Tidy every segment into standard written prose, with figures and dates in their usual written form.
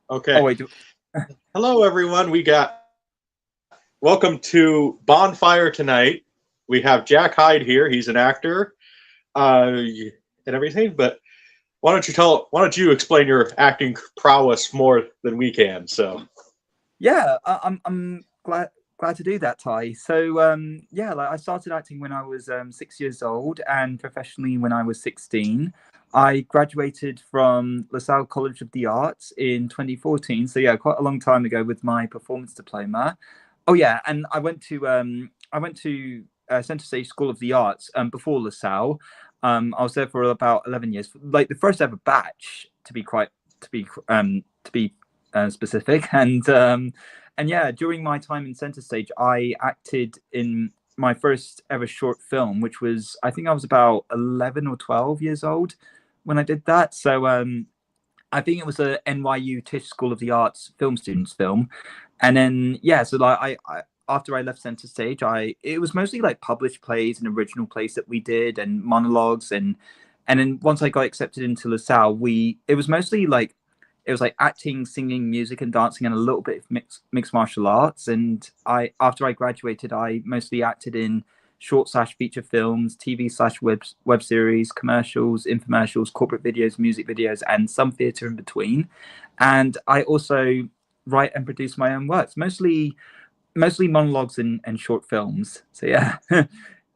Okay. Oh wait, Hello, everyone. Welcome to Bonfire tonight. We have Jack Hyde here. He's an actor and everything. But why don't you explain your acting prowess more than we can? So, yeah, I'm glad to do that, Ty. So yeah, like I started acting when I was 6 years old, and professionally when I was 16. I graduated from LaSalle College of the Arts in 2014. So yeah, quite a long time ago with my performance diploma. Oh yeah, and I went to Center Stage School of the Arts before LaSalle. I was there for about 11 years, like the first ever batch, to be specific. And yeah, during my time in Center Stage, I acted in my first ever short film, which was, I think I was about 11 or 12 years old when I did that. So I think it was a NYU Tisch School of the Arts film students film. And then yeah, so like I after I left Center Stage, I it was mostly like published plays and original plays that we did and monologues. And then once I got accepted into LaSalle, we it was mostly like it was like acting, singing, music, and dancing, and a little bit of mixed martial arts. And I after I graduated, I mostly acted in short slash feature films, TV slash web series, commercials, infomercials, corporate videos, music videos, and some theatre in between. And I also write and produce my own works, mostly monologues and short films. So yeah. I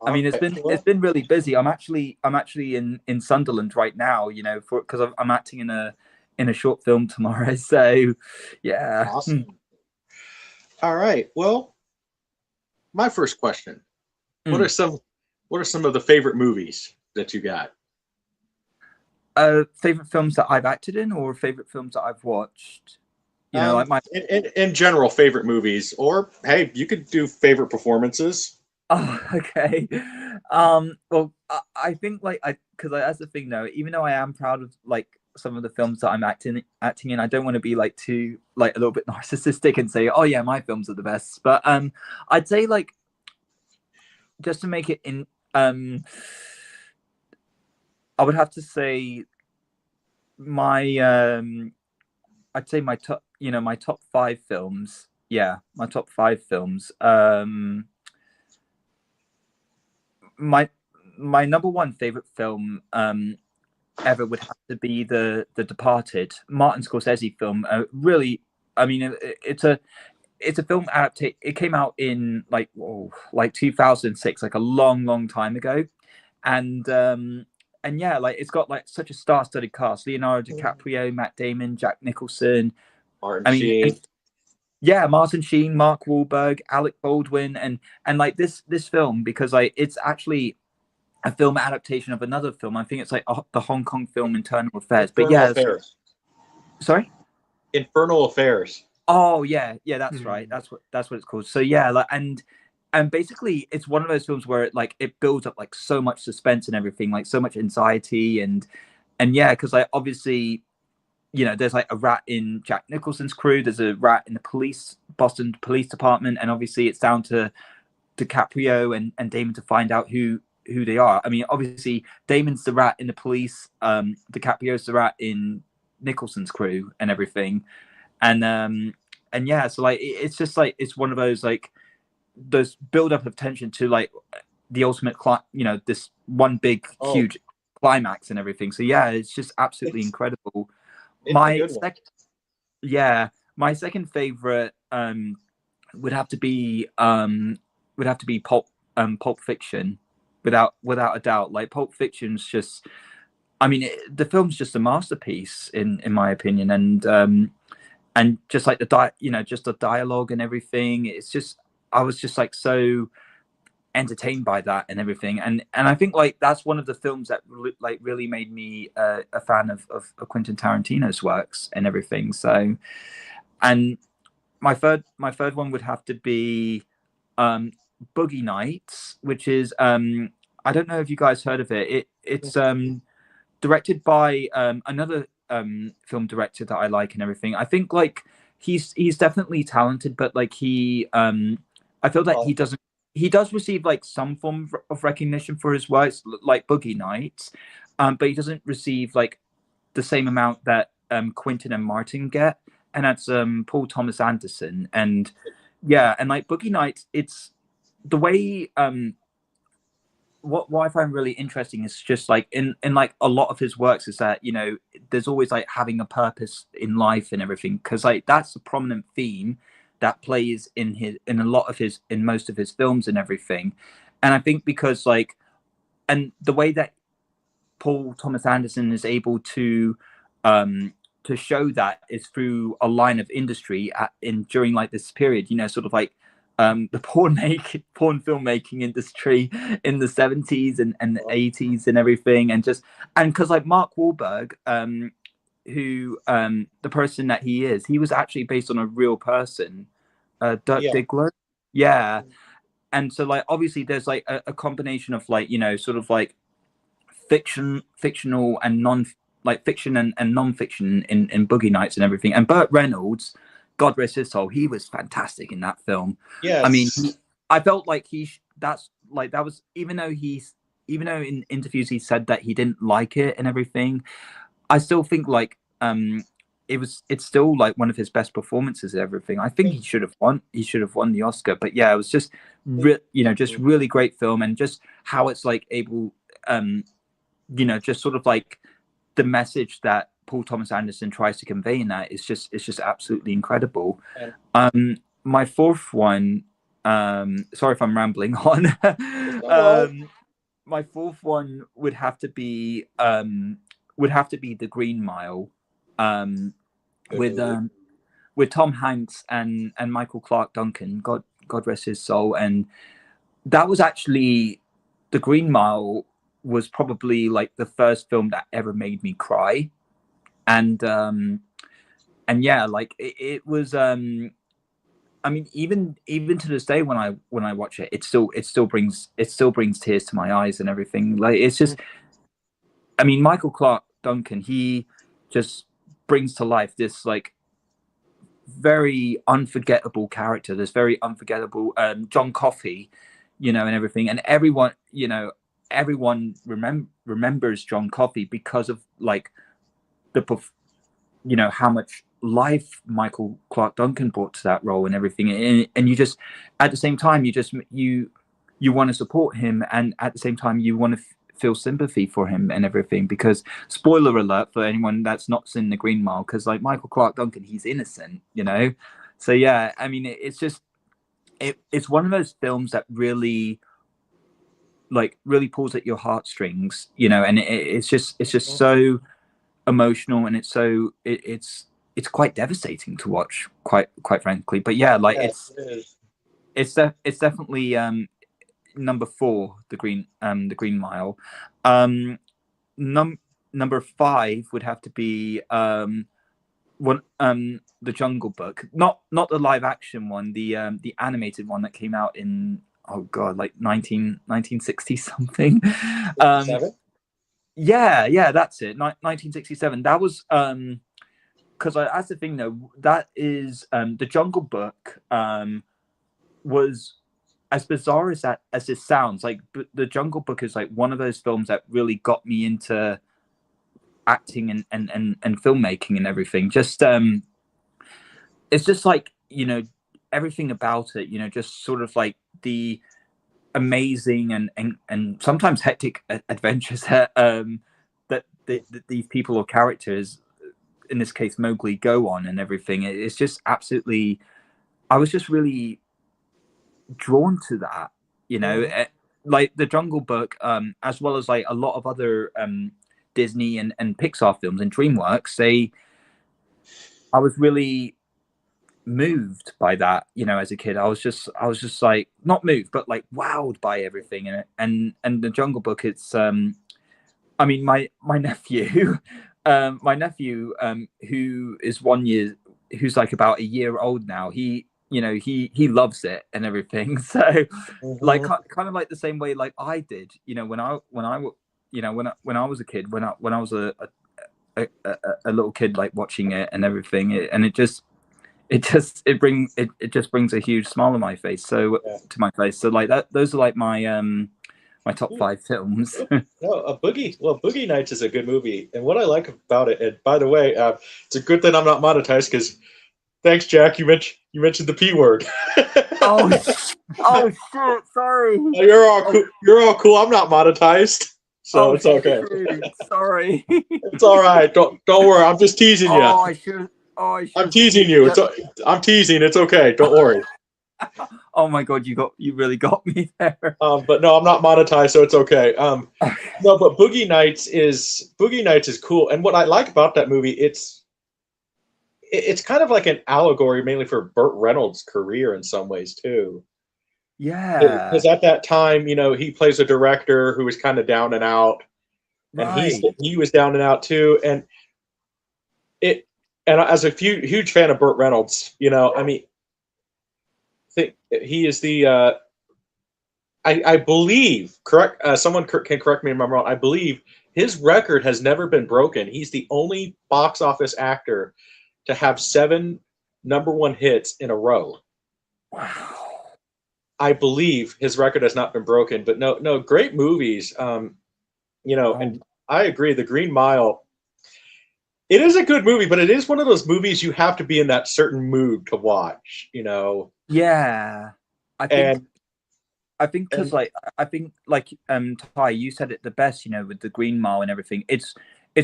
all mean, it's right. been it's Well, been really busy. I'm actually in Sunderland right now, for because I'm acting in a short film tomorrow. So yeah. awesome. All right. Well, my first question: What are Mm. some What are some of the favorite movies that you got? Favorite films that I've acted in, or favorite films that I've watched. Like my In general, favorite movies, or hey, you could do favorite performances. Oh, okay. Well, I think like I because that's the thing though. Even though I am proud of like some of the films that I'm acting in, I don't want to be like too like a little bit narcissistic and say, oh yeah, my films are the best. But I'd say like just to make it in I would have to say my I'd say my top my top five films. Yeah, my top five films. My my number one favorite film ever would have to be the Departed, Martin Scorsese film. Really, I mean, it's a film adaptation. It came out in like 2006, like a long time ago, and yeah, like it's got like such a star-studded cast: Leonardo DiCaprio, Matt Damon, Jack Nicholson. Martin I mean, and Sheen. yeah, Martin Sheen, Mark Wahlberg, Alec Baldwin, and like this film because like it's actually a film adaptation of another film. I think it's like the Hong Kong film Internal Affairs. But Infernal yeah, Affairs. sorry. Infernal Affairs. Oh yeah, that's right. That's what it's called. So yeah, like and basically it's one of those films where it builds up like so much suspense and everything, like so much anxiety and yeah, because like obviously there's like a rat in Jack Nicholson's crew. There's a rat in the Boston Police Department, and obviously it's down to DiCaprio and Damon to find out who they are. I mean, obviously Damon's the rat in the police, DiCaprio's the rat in Nicholson's crew and everything, and yeah, so like it's just like it's one of those like those build up of tension to like the ultimate, this one big Oh, huge climax and everything. So yeah, it's just absolutely it's incredible. it's a My good one. second, yeah, my second favorite would have to be Pulp Fiction, without a doubt. Like Pulp Fiction's just, I mean, the film's just a masterpiece in my opinion, and just like just the dialogue and everything. It's just I was just like so entertained by that and everything, and I think like that's one of the films that really made me a fan of Quentin Tarantino's works and everything. So, and my third one would have to be um, Boogie Nights, which is I don't know if you guys heard of it. It's directed by another film director that I like and everything. I think like he's definitely talented, but like I feel that Oh, he does receive like some form of recognition for his works, like Boogie Nights, but he doesn't receive like the same amount that Quentin and Martin get, and that's Paul Thomas Anderson. And yeah, and like Boogie Nights, it's the way what I find really interesting is just like in like a lot of his works is that, you know, there's always like having a purpose in life and everything, because like that's a prominent theme that plays in a lot of his, in most of his films and everything. And I think because like, and the way that Paul Thomas Anderson is able to show that is through a line of industry during like this period, you know, sort of like the porn filmmaking industry in the 70s and the 80s and everything. And because like Mark Wahlberg, who the person that he was actually based on a real person, Dirk Diggler. Yeah. And so like obviously there's like a combination of like, you know, sort of like fictional and fiction and non-fiction in Boogie Nights and everything. And Burt Reynolds, God rest his soul, he was fantastic in that film. Yes. I mean, I felt like that was, even though in interviews he said that he didn't like it and everything, I still think like it's still like one of his best performances and everything. I think he should have won the Oscar. But yeah, it was just just really great film, and just how it's like able just sort of like the message that Paul Thomas Anderson tries to convey in that is just absolutely incredible. My fourth one, sorry if I'm rambling on. My fourth one would have to be The Green Mile, with Tom Hanks and Michael Clarke Duncan, God rest his soul. And that was actually, The Green Mile was probably like the first film that ever made me cry. And yeah, like it was I mean, even to this day when I watch it, it still brings tears to my eyes and everything. Like it's just, I mean, Michael Clarke Duncan, he just brings to life this like very unforgettable character, this very unforgettable John Coffey, and everything. And everyone remembers John Coffey because of like how much life Michael Clarke Duncan brought to that role and everything. And you just, at the same time, you want to support him, and at the same time you want to feel sympathy for him and everything, because spoiler alert for anyone that's not seen The Green Mile, because like Michael Clarke Duncan, he's innocent, so yeah, I mean, it's just it's one of those films that really pulls at your heartstrings, and it's just so emotional, and it's quite devastating to watch, quite frankly. But yeah, like it's definitely number 4, The Green Mile. Number 5 would have to be The Jungle Book, not the live action one, the animated one that came out in, oh god, like 1960 something. Yeah, that's it. 1967. That was because that's the thing though. That is The Jungle Book was, as bizarre as it sounds, like The Jungle Book is like one of those films that really got me into acting and filmmaking and everything. Just it's just like, everything about it, just sort of like the amazing and sometimes hectic adventures that these people or characters, in this case Mowgli, go on and everything. It's just absolutely, I was just really drawn to that, like The Jungle Book, as well as like a lot of other Disney and Pixar films and DreamWorks. I was really moved by that, as a kid. I was just like, not moved, but like wowed by everything in it. And The Jungle Book, it's I mean, my nephew who is 1 year, who's like about a year old now, he loves it and everything. So like kind of like the same way like I did, when I was a kid, when I was a little kid, like watching it and everything. It just brings a huge smile on my face. So to my face. So like that, those are like my my top 5 films. No, Boogie Nights is a good movie, and what I like about it, and by the way, it's a good thing I'm not monetized because thanks, Jack. You mentioned the P word. Oh, oh shit! Sorry. You're all cool. You're all cool. I'm not monetized, so Oh it's okay. shoot! Sorry. It's all right. Don't worry. I'm just teasing you. Oh, I should. Oh, I I'm should. teasing you. I'm teasing. It's okay. Don't worry. Oh my god, you really got me there. But no, I'm not monetized, so it's okay. No, but Boogie Nights is cool, and what I like about that movie, it's kind of like an allegory mainly for Burt Reynolds' career in some ways too. Yeah. Because at that time, he plays a director who was kind of down and out, and Right. he was down and out too. It and as a huge fan of Burt Reynolds, I mean, think he is the I believe correct. Someone can correct me if I'm wrong. I believe his record has never been broken. He's the only box office actor to have 7 number one hits in a row. Wow. I believe his record has not been broken. But no, great movies. And I agree. The Green Mile. It is a good movie, but it is one of those movies you have to be in that certain mood to watch. Yeah. I And think because I think Ty, you said it the best, with the Green Mile and everything. It's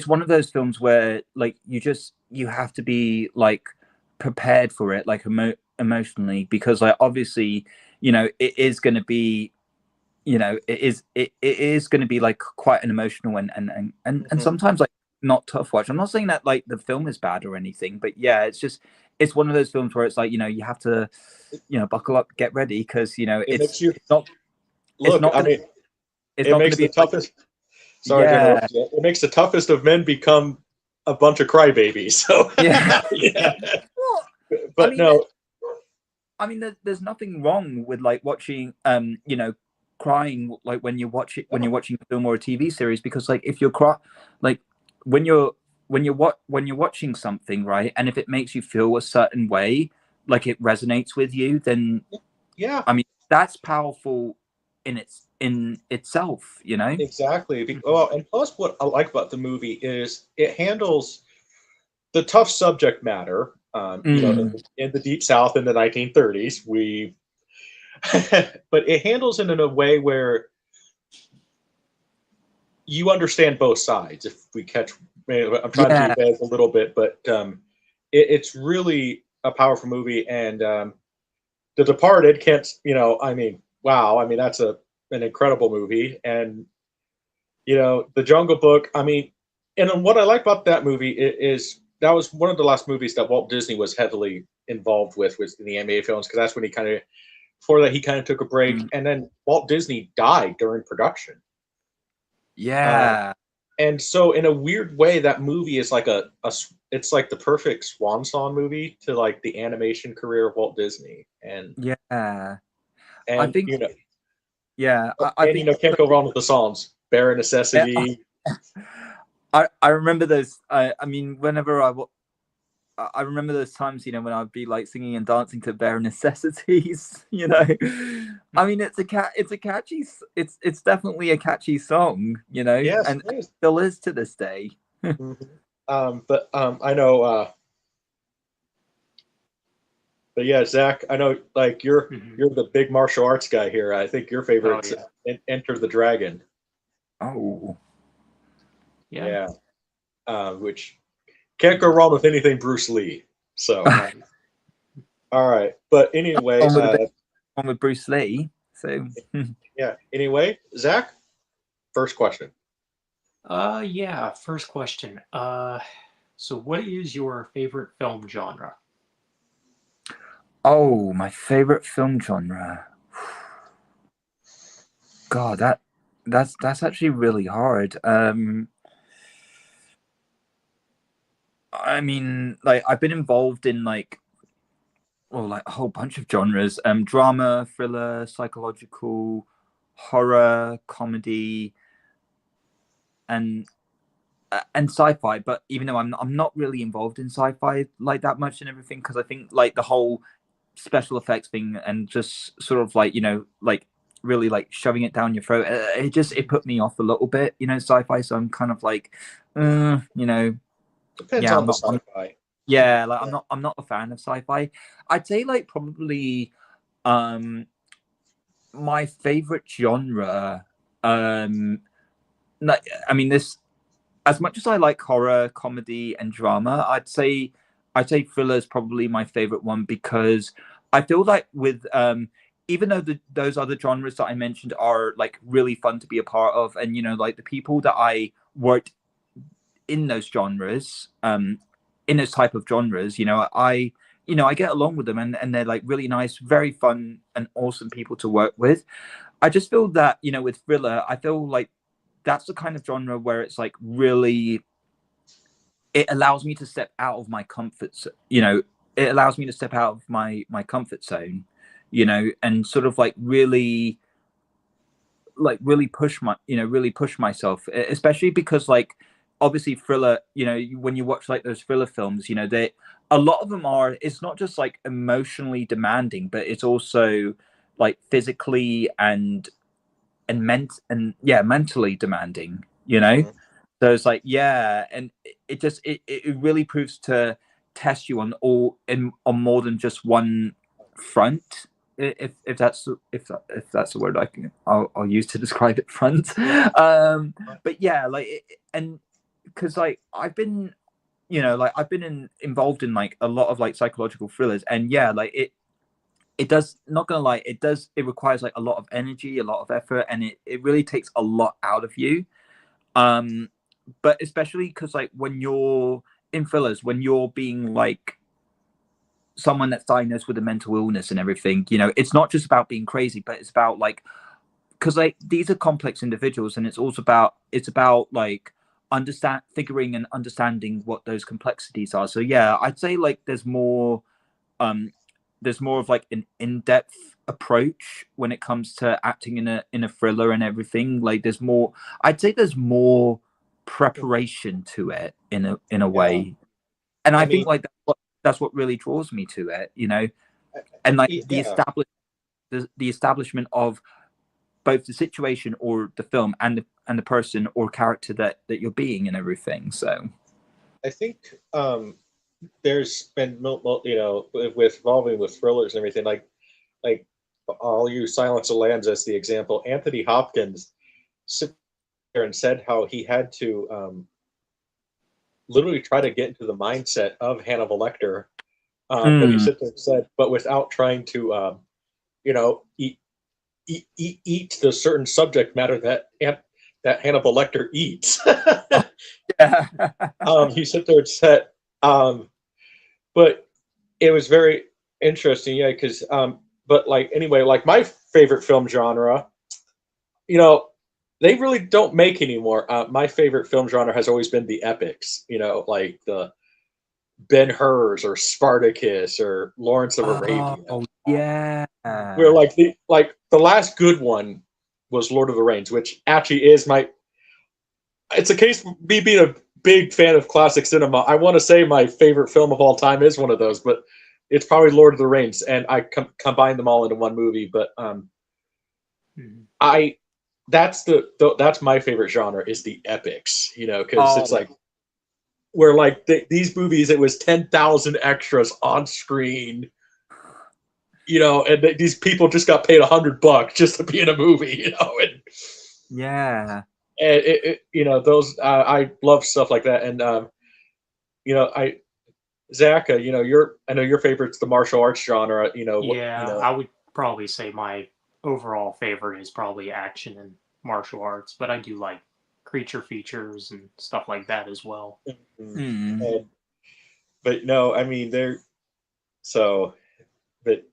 one of those films where like you have to be like prepared for it, like emotionally, because like obviously, it is going to be, it is going to be like quite an emotional and sometimes like not tough watch. I'm not saying that like the film is bad or anything, but yeah, it's one of those films where it's like, you have to, buckle up, get ready, because it makes you it's not look. it's not I gonna, mean, it's it not going makes to be the like, toughest. Sorry to yeah, interrupt you. It makes the toughest of men become a bunch of crybabies. So yeah. yeah, Well, I but mean, no, there's nothing wrong with like watching, crying like when you're watching a film or a TV series, because like if you're like when you're when you're watching something, right, and if it makes you feel a certain way, like it resonates with you, then yeah, that's powerful in itself, exactly. Well, and plus, what I like about the movie is it handles the tough subject matter. Mm, In the Deep South in the 1930s, but it handles it in a way where you understand both sides. If we catch, I'm trying to yeah, do that a little bit, but it's really a powerful movie. And The Departed can't, wow, that's an incredible movie. And The Jungle Book. And what I like about that movie is that was one of the last movies that Walt Disney was heavily involved with was in the animated films, because that's when he kind of before that he kind of took a break, mm, and then Walt Disney died during production. Uh, yeah, and so in a weird way, that movie is like it's like the perfect swan song movie to like the animation career of Walt Disney. And yeah. I and think, yeah, I think, can't go wrong with the songs. Bare yeah, Necessity. I remember those. Whenever I remember those times, when I'd be like singing and dancing to Bare Necessities. It's a catchy, it's definitely a catchy song, Yes, and it is. still is to this day. But I know but yeah, Zach, I know like you're the big martial arts guy here. I think your Oh favorite's yeah, Enter the Dragon. Oh, yeah. Yeah. Which can't go wrong with anything Bruce Lee. So Right. all right. But anyway, one with a bit, one with Bruce Lee. So yeah. Anyway, Zach, first question. Yeah. First question. So what is your favorite film genre? oh, my favorite film genre. God, that's actually really hard. Like I've been involved in like, well, like a whole bunch of genres: drama, thriller, psychological, horror, comedy, and sci-fi. But even though I'm not really involved in sci-fi like that much and everything, because I think like the whole special effects thing and just sort of like like really like shoving it down your throat. It put me off a little bit, sci-fi. So I'm kind of like, Depends yeah, on the sci-fi. yeah, like I'm not a fan of sci-fi. I'd say like probably my favorite genre, like, I mean, this, as much as I like horror, comedy, and drama, I'd say thriller is probably my favorite one, because I feel like with even though those other genres that I mentioned are like really fun to be a part of, and like the people that I worked in those genres, in those type of genres, I get along with them, and they're like really nice, very fun and awesome people to work with. I just feel that, with thriller, I feel like that's the kind of genre where it's like really, it allows me to step out of my it allows me to step out of my comfort zone, and sort of like really really push myself, especially because like obviously thriller, when you watch like those thriller films, they, a lot of them are, it's not just like emotionally demanding, but it's also like physically and mentally demanding, Mhm. so it's like, yeah, and it really proves to test you on more than just one front, if that's the word I'll use to describe it, front. But yeah, like and because like I've been, involved in like a lot of like psychological thrillers, and yeah, like it does, not gonna lie, it requires like a lot of energy, a lot of effort, and it really takes a lot out of you. um but especially because like when you're in thrillers, when you're being like someone that's diagnosed with a mental illness and everything, it's not just about being crazy, but it's about like, because like these are complex individuals, and it's about like figuring and understanding what those complexities are. So yeah, I'd say like um there's more of like an in-depth approach when it comes to acting in a thriller and everything. Like I'd say there's more preparation to it in a Yeah, way. And I I think mean, like that's what really draws me to it, and like yeah, the establishment of both the situation or the film, and the person or character that you're being and everything. So I think there's been with involving with thrillers and everything, like I'll use Silence of the Lambs as the example. Anthony Hopkins sit there and said how he had to literally try to get into the mindset of Hannibal Lecter, but he mm, sit there and said, but without trying to eat eat the certain subject matter that Hannibal Lecter eats. oh, yeah. He sit there and said, um, but it was very interesting, yeah, because but like anyway, like my favorite film genre, you know, they really don't make anymore. My favorite film genre has always been the epics, like the Ben Hur's or Spartacus or Lawrence of Arabia. Oh yeah. Where like the last good one was Lord of the Rings, which actually is my. It's a case of me being a big fan of classic cinema. I want to say my favorite film of all time is one of those, but it's probably Lord of the Rings, and I combine them all into one movie. But Mhm. I that's my favorite genre is the epics, because it's Oh like where like these movies, it was 10,000 extras on screen, and these people just got paid $100 just to be in a movie, yeah. and those I love stuff like that, and I Zach, I know your favorite's the martial arts genre, what Yeah, I would probably say my overall favorite is probably action and martial arts, but I do like creature features and stuff like that as well. mm, Mm. and, but no, I mean so but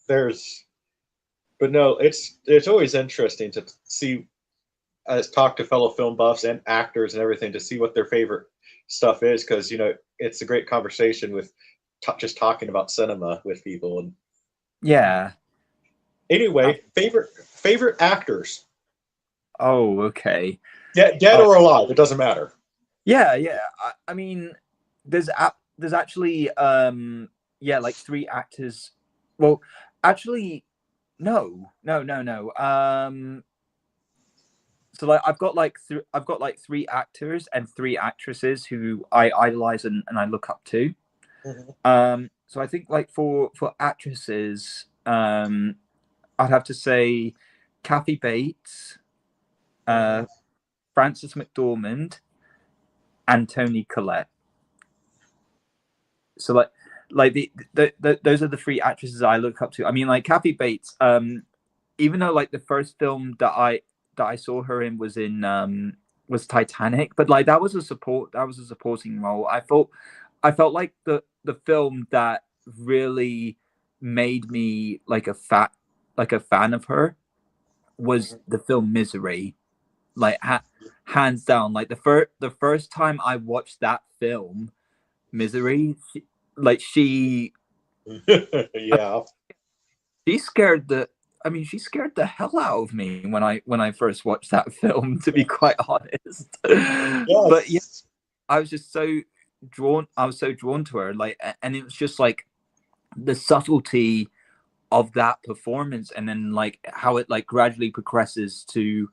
there's but no, it's always interesting to see talk to fellow film buffs and actors and everything to see what their favorite stuff is, because it's a great conversation with just talking about cinema with people. And Yeah. anyway, favorite actors, Oh, okay. dead Uh, or alive, it doesn't matter. yeah, yeah. I mean, there's actually yeah, like three actors. Well, actually, No. So like I've got like three actors and three actresses who I idolize and I look up to. So I think like for actresses, I'd have to say Kathy Bates, Frances McDormand, and Toni Collette. So like those are the three actresses I look up to. I mean, like Kathy Bates, even though like the first film that I saw her in was Titanic, but like that was a supporting role. I felt like the film that really made me like a fan of her was the film Misery. Like hands down, like the first time I watched that film, Misery, she Yeah. she scared the she scared the hell out of me when I first watched that film, to be quite honest. Yes. But yeah, I was just so drawn to her, like, and it was just like the subtlety of that performance, and then like how it like gradually progresses to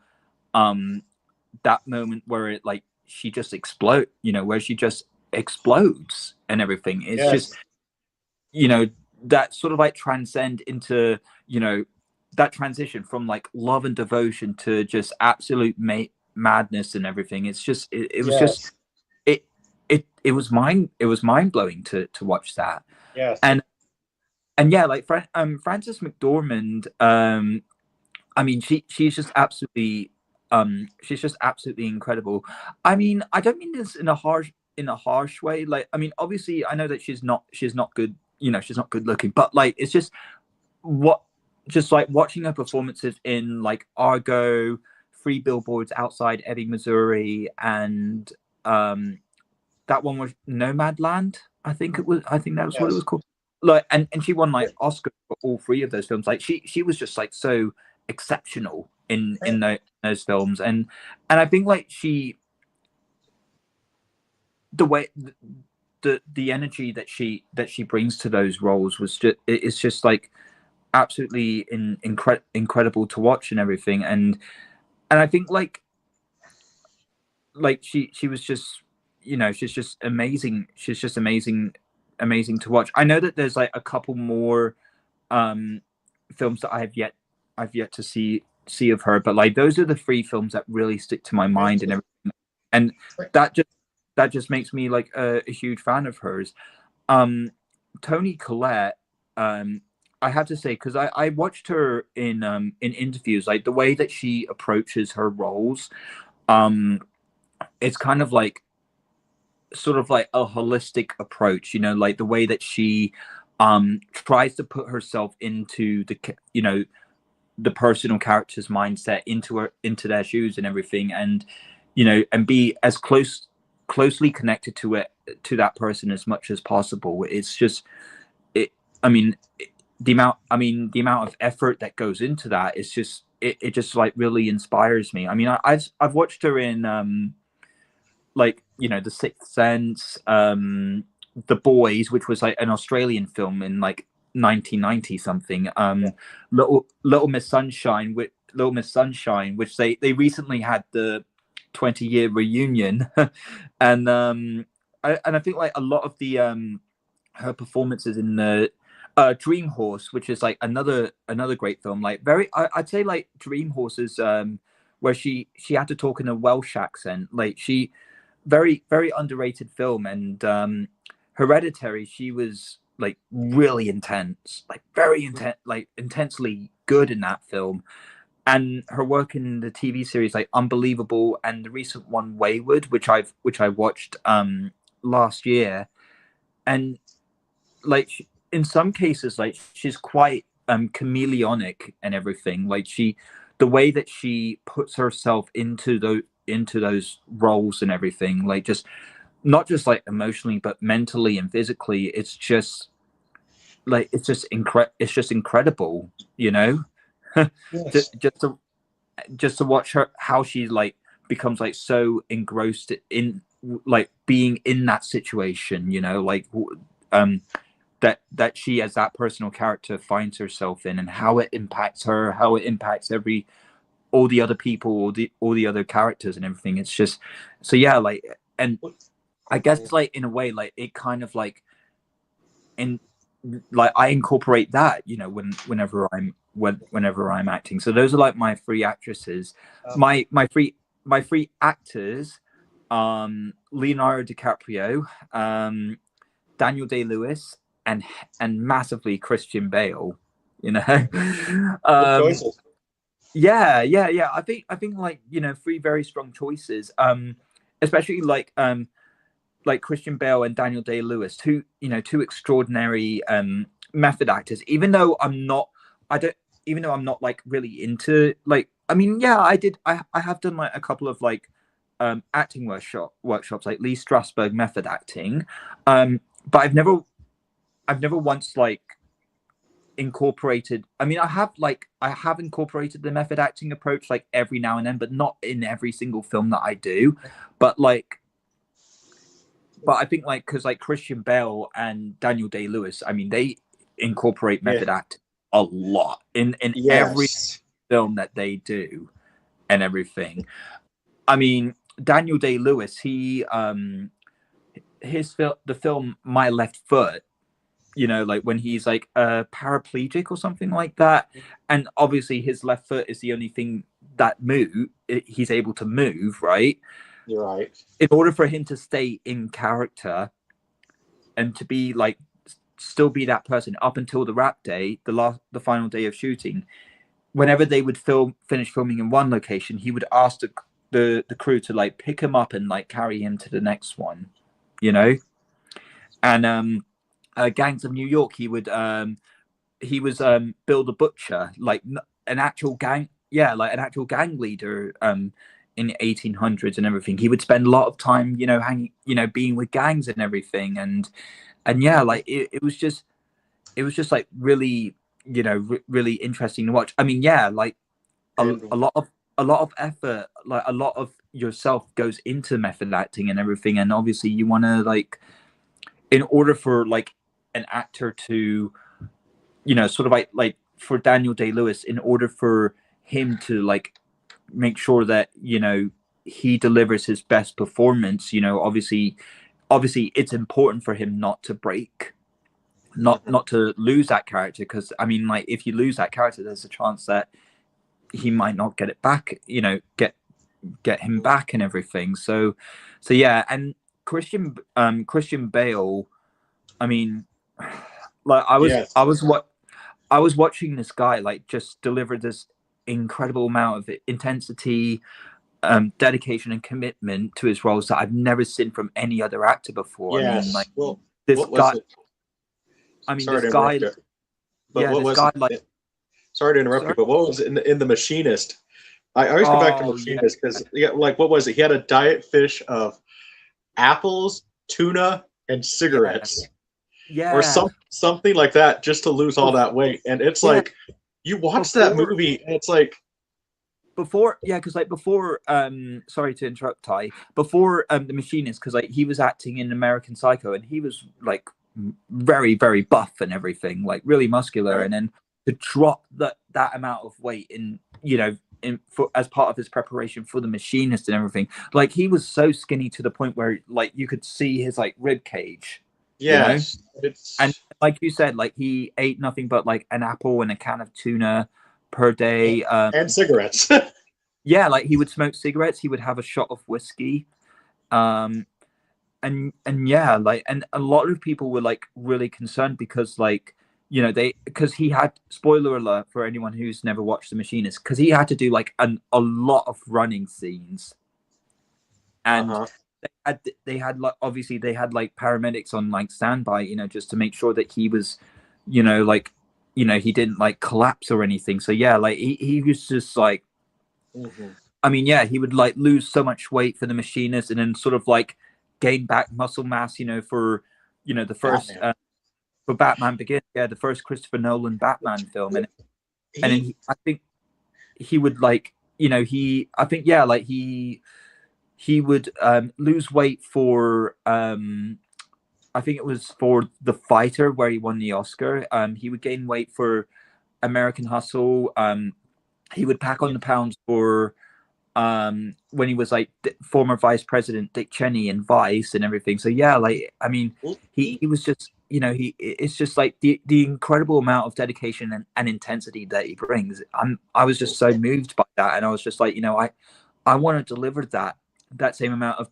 that moment where it like she just explode, where she just explodes and everything. It's just, that sort of like transcend into, that transition from like love and devotion to just absolute madness and everything. It's just it was just it was mind blowing to watch that. Yes. And yeah, like Frances McDormand, I mean, she's just absolutely incredible. I mean, I don't mean this in a harsh way. Like, I mean, obviously, I know that she's not good. She's not good looking, but like, it's just like watching her performances in like Argo, Three Billboards Outside Ebbing, Missouri, and that one was Nomadland. I think that was what it was called. Like, and she won like Oscar for all three of those films. Like, she was just like so exceptional in those films, and I think like the way the energy that she brings to those roles was just, it's just like absolutely incredible to watch and everything. And I think like she was just, she's just amazing. She's just amazing to watch. I know that there's like a couple more films that I've yet to see of her, but like those are the three films that really stick to my mind and everything. And that just makes me like a huge fan of hers. Toni Collette, I have to say, because I watched her in interviews, like the way that she approaches her roles, it's kind of like sort of like a holistic approach, like the way that she tries to put herself into the personal character's mindset, into their shoes and everything, and and be as closely connected to that person as much as possible. It's just the amount of effort that goes into that is just it just like really inspires me. I mean, I've watched her in like The Sixth Sense, The Boys, which was like an Australian film in like 1990 something, Little Miss Sunshine, which they recently had the 20-year reunion. And I think like a lot of the her performances in the Dream Horse, which is like another great film, like I'd say like Dream Horse is where she had to talk in a Welsh accent, like she very underrated film. And Hereditary, she was like really intense, like very intense, like intensely good in that film. And her work in the TV series like Unbelievable, and the recent one Wayward, which I watched last year. And like in some cases, like she's quite chameleonic and everything. Like the way that she puts herself into those roles and everything, like just not just like emotionally but mentally and physically, it's just incredible, Yes. just to watch her, how she like becomes like so engrossed in like being in that situation, like that she as that personal character finds herself in, and how it impacts her, how it impacts all the other people, all the other characters and everything. It's just, so yeah, like, and I guess like in a way, like it kind of like in like I incorporate that, you know, whenever I'm acting. So those are like my three actresses. My three actors, Leonardo DiCaprio, Daniel Day-Lewis, and massively Christian Bale. You know, Good choices. yeah. I think like, you know, three very strong choices. Especially like Christian Bale and Daniel Day-Lewis, two extraordinary method actors. Even though I'm not like really into like, I mean, yeah, I have done like a couple of like acting workshops like Lee Strasberg method acting, but I've never once like incorporated. I mean, I have incorporated the method acting approach like every now and then, but not in every single film that I do. But I think like, because like Christian Bale and Daniel Day-Lewis, I mean, they incorporate method act a lot in every film that they do and everything. I mean, Daniel Day-Lewis, the film My Left Foot, you know, like when he's like a paraplegic or something like that, and obviously his left foot is the only thing that he's able to move, right? You're right. In order for him to stay in character and to be like still be that person up until the wrap day, the final day of shooting, whenever they would finish filming in one location, he would ask the crew to like pick him up and like carry him to the next one, you know. And Gangs of New York, he was Bill the Butcher, like an actual gang leader in the 1800s and everything. He would spend a lot of time, you know, hanging, you know, being with gangs and everything, and yeah, like it was just like really, you know, really interesting to watch. I mean, yeah, like a lot of effort, like a lot of yourself goes into method acting and everything, and obviously you want to like, in order for like an actor to, you know, sort of like for Daniel Day-Lewis, in order for him to like make sure that, you know, he delivers his best performance, you know, obviously it's important for him not to break, not to lose that character, because I mean, like, if you lose that character, there's a chance that he might not get it back, you know, get him back and everything. So yeah. And Christian Bale, I mean, like I was watching this guy like just deliver this incredible amount of intensity, dedication and commitment to his roles that I've never seen from any other actor before. Yes. I mean, like, well, this what guy. was it? I mean, Sorry this to guy. interrupt you. But Yeah, what this was guy it? like. Sorry to interrupt you, but what was in the Machinist? I always go back to Machinist because like what was it? He had a diet fish of apples, tuna, and cigarettes, or something like that, just to lose all that weight. And it's like, you watch that movie, and it's like, because like before, sorry to interrupt, Ty. Before the Machinist, because like he was acting in American Psycho, and he was like very, very buff and everything, like really muscular, and then to drop that amount of weight in, you know, as part of his preparation for the Machinist and everything, like he was so skinny to the point where like you could see his like rib cage. yes, you know? And like you said, like he ate nothing but like an apple and a can of tuna per day, and cigarettes. yeah, like he would smoke cigarettes, he would have a shot of whiskey, and yeah, like, and a lot of people were like really concerned because, like, you know, because he had, spoiler alert for anyone who's never watched The Machinist, because he had to do like a lot of running scenes, and they had like, obviously they had like paramedics on like standby, you know, just to make sure that he was, you know, like, you know, he didn't like collapse or anything. So yeah, like he was just like, I mean, yeah, he would like lose so much weight for The Machinist, and then sort of like gain back muscle mass, you know, for, you know, the first for Batman Begins, the first Christopher Nolan Batman film, and then I think he would like, you know, he would lose weight for I think it was for The Fighter where he won the Oscar. He would gain weight for American Hustle. He would pack on the pounds for when he was like former Vice President Dick Cheney and Vice and everything. So yeah, like I mean, he was just, you know, it's just like the incredible amount of dedication and intensity that he brings. I was just so moved by that, and I was just like, you know, I want to deliver that same amount of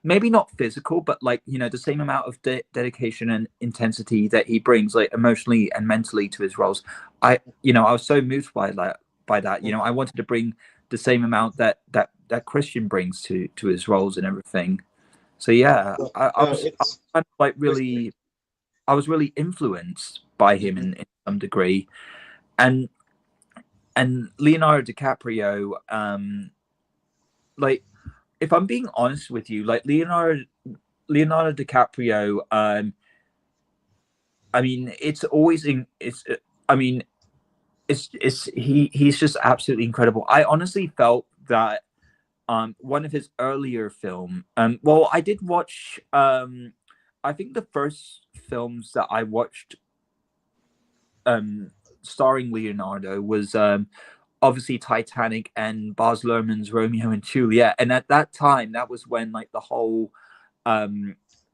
maybe not physical, but like, you know, the same amount of dedication and intensity that he brings, like emotionally and mentally, to his roles. I was so moved by that. You know, I wanted to bring the same amount that Christian brings to his roles and everything. So yeah, I was kind of like really, I was really influenced by him in some degree, and Leonardo DiCaprio, like, if I'm being honest with you, like Leonardo DiCaprio, I mean, it's always he's just absolutely incredible. I honestly felt that one of his earlier film, well, I did watch, I think the first films that I watched starring Leonardo was obviously Titanic and Baz Luhrmann's Romeo and Juliet. And at that time, that was when like the whole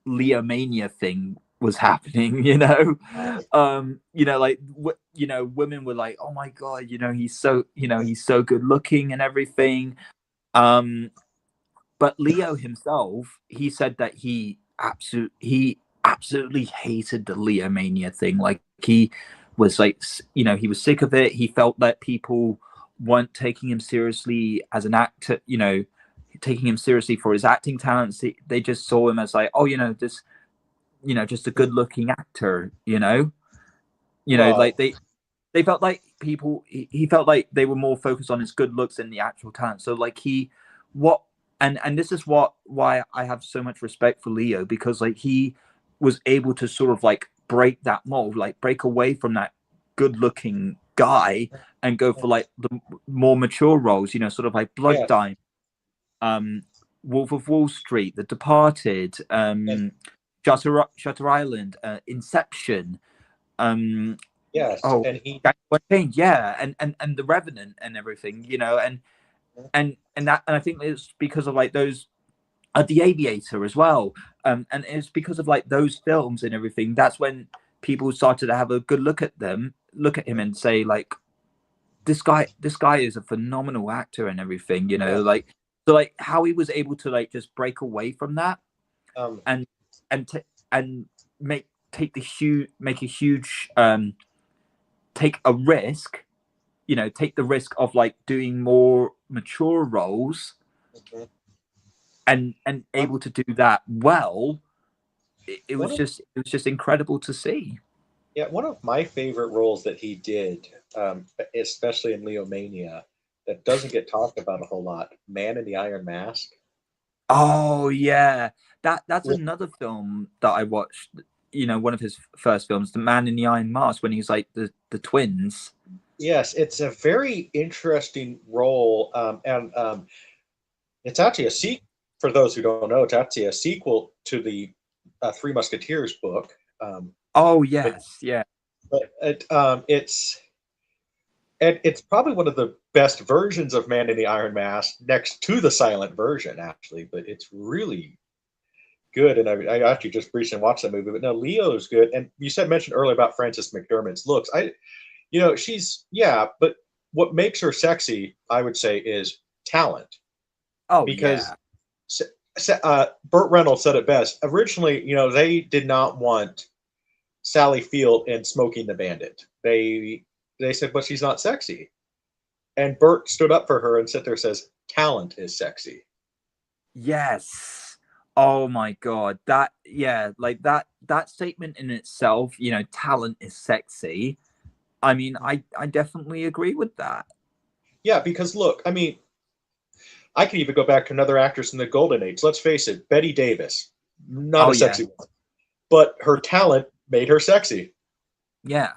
Leo mania thing was happening, you know. Like women were like, oh my god, he's so good looking and everything. But Leo himself, he said that he absolutely hated the Leo mania thing. Like, he was like, he was sick of it. He felt that people weren't taking him seriously as an actor, taking him seriously for his acting talents. They just saw him as like, oh, this, just a good looking actor, like they felt like he felt like they were more focused on his good looks than the actual talent. So like and this is why I have so much respect for Leo, because like he was able to sort of like break that mold, like break away from that good looking guy and go for like the more mature roles, sort of like Blood Diamond, Wolf of Wall Street, The Departed, Shutter Island, Inception, and The Revenant and everything, and I think it's because of like those, The Aviator as well, and it's because of like those films and everything. That's when people started to have a good look at him and say like, this guy is a phenomenal actor and everything, like, so like how he was able to like just break away from that, and make a risk, take the risk of like doing more mature roles, and able to do that well. It was just incredible to see. Yeah, one of my favorite roles that he did, especially in Leo Mania, that doesn't get talked about a whole lot, Man in the Iron Mask. Oh yeah, that's another film that I watched. One of his first films, The Man in the Iron Mask, when he was like the twins. Yes, it's a very interesting role, and it's actually a sequel. For those who don't know, it's actually a sequel to the Three Musketeers book. Oh yes, yeah. But it's probably one of the best versions of Man in the Iron Mask, next to the silent version, actually. But it's really good, and I actually just recently watched that movie. But no, Leo's good, and you mentioned earlier about Frances McDormand's looks. But what makes her sexy, I would say, is talent. Oh, because Burt Reynolds said it best. Originally, they did not want Sally Field in Smoking the Bandit. They said, but she's not sexy. And Burt stood up for her and sat there and says, talent is sexy. Yes. Oh my God. That statement in itself, talent is sexy. I mean, I definitely agree with that. Yeah, because look, I mean, I could even go back to another actress in the Golden Age. Let's face it, Bette Davis. Not a sexy woman. But her talent made her sexy. Yeah.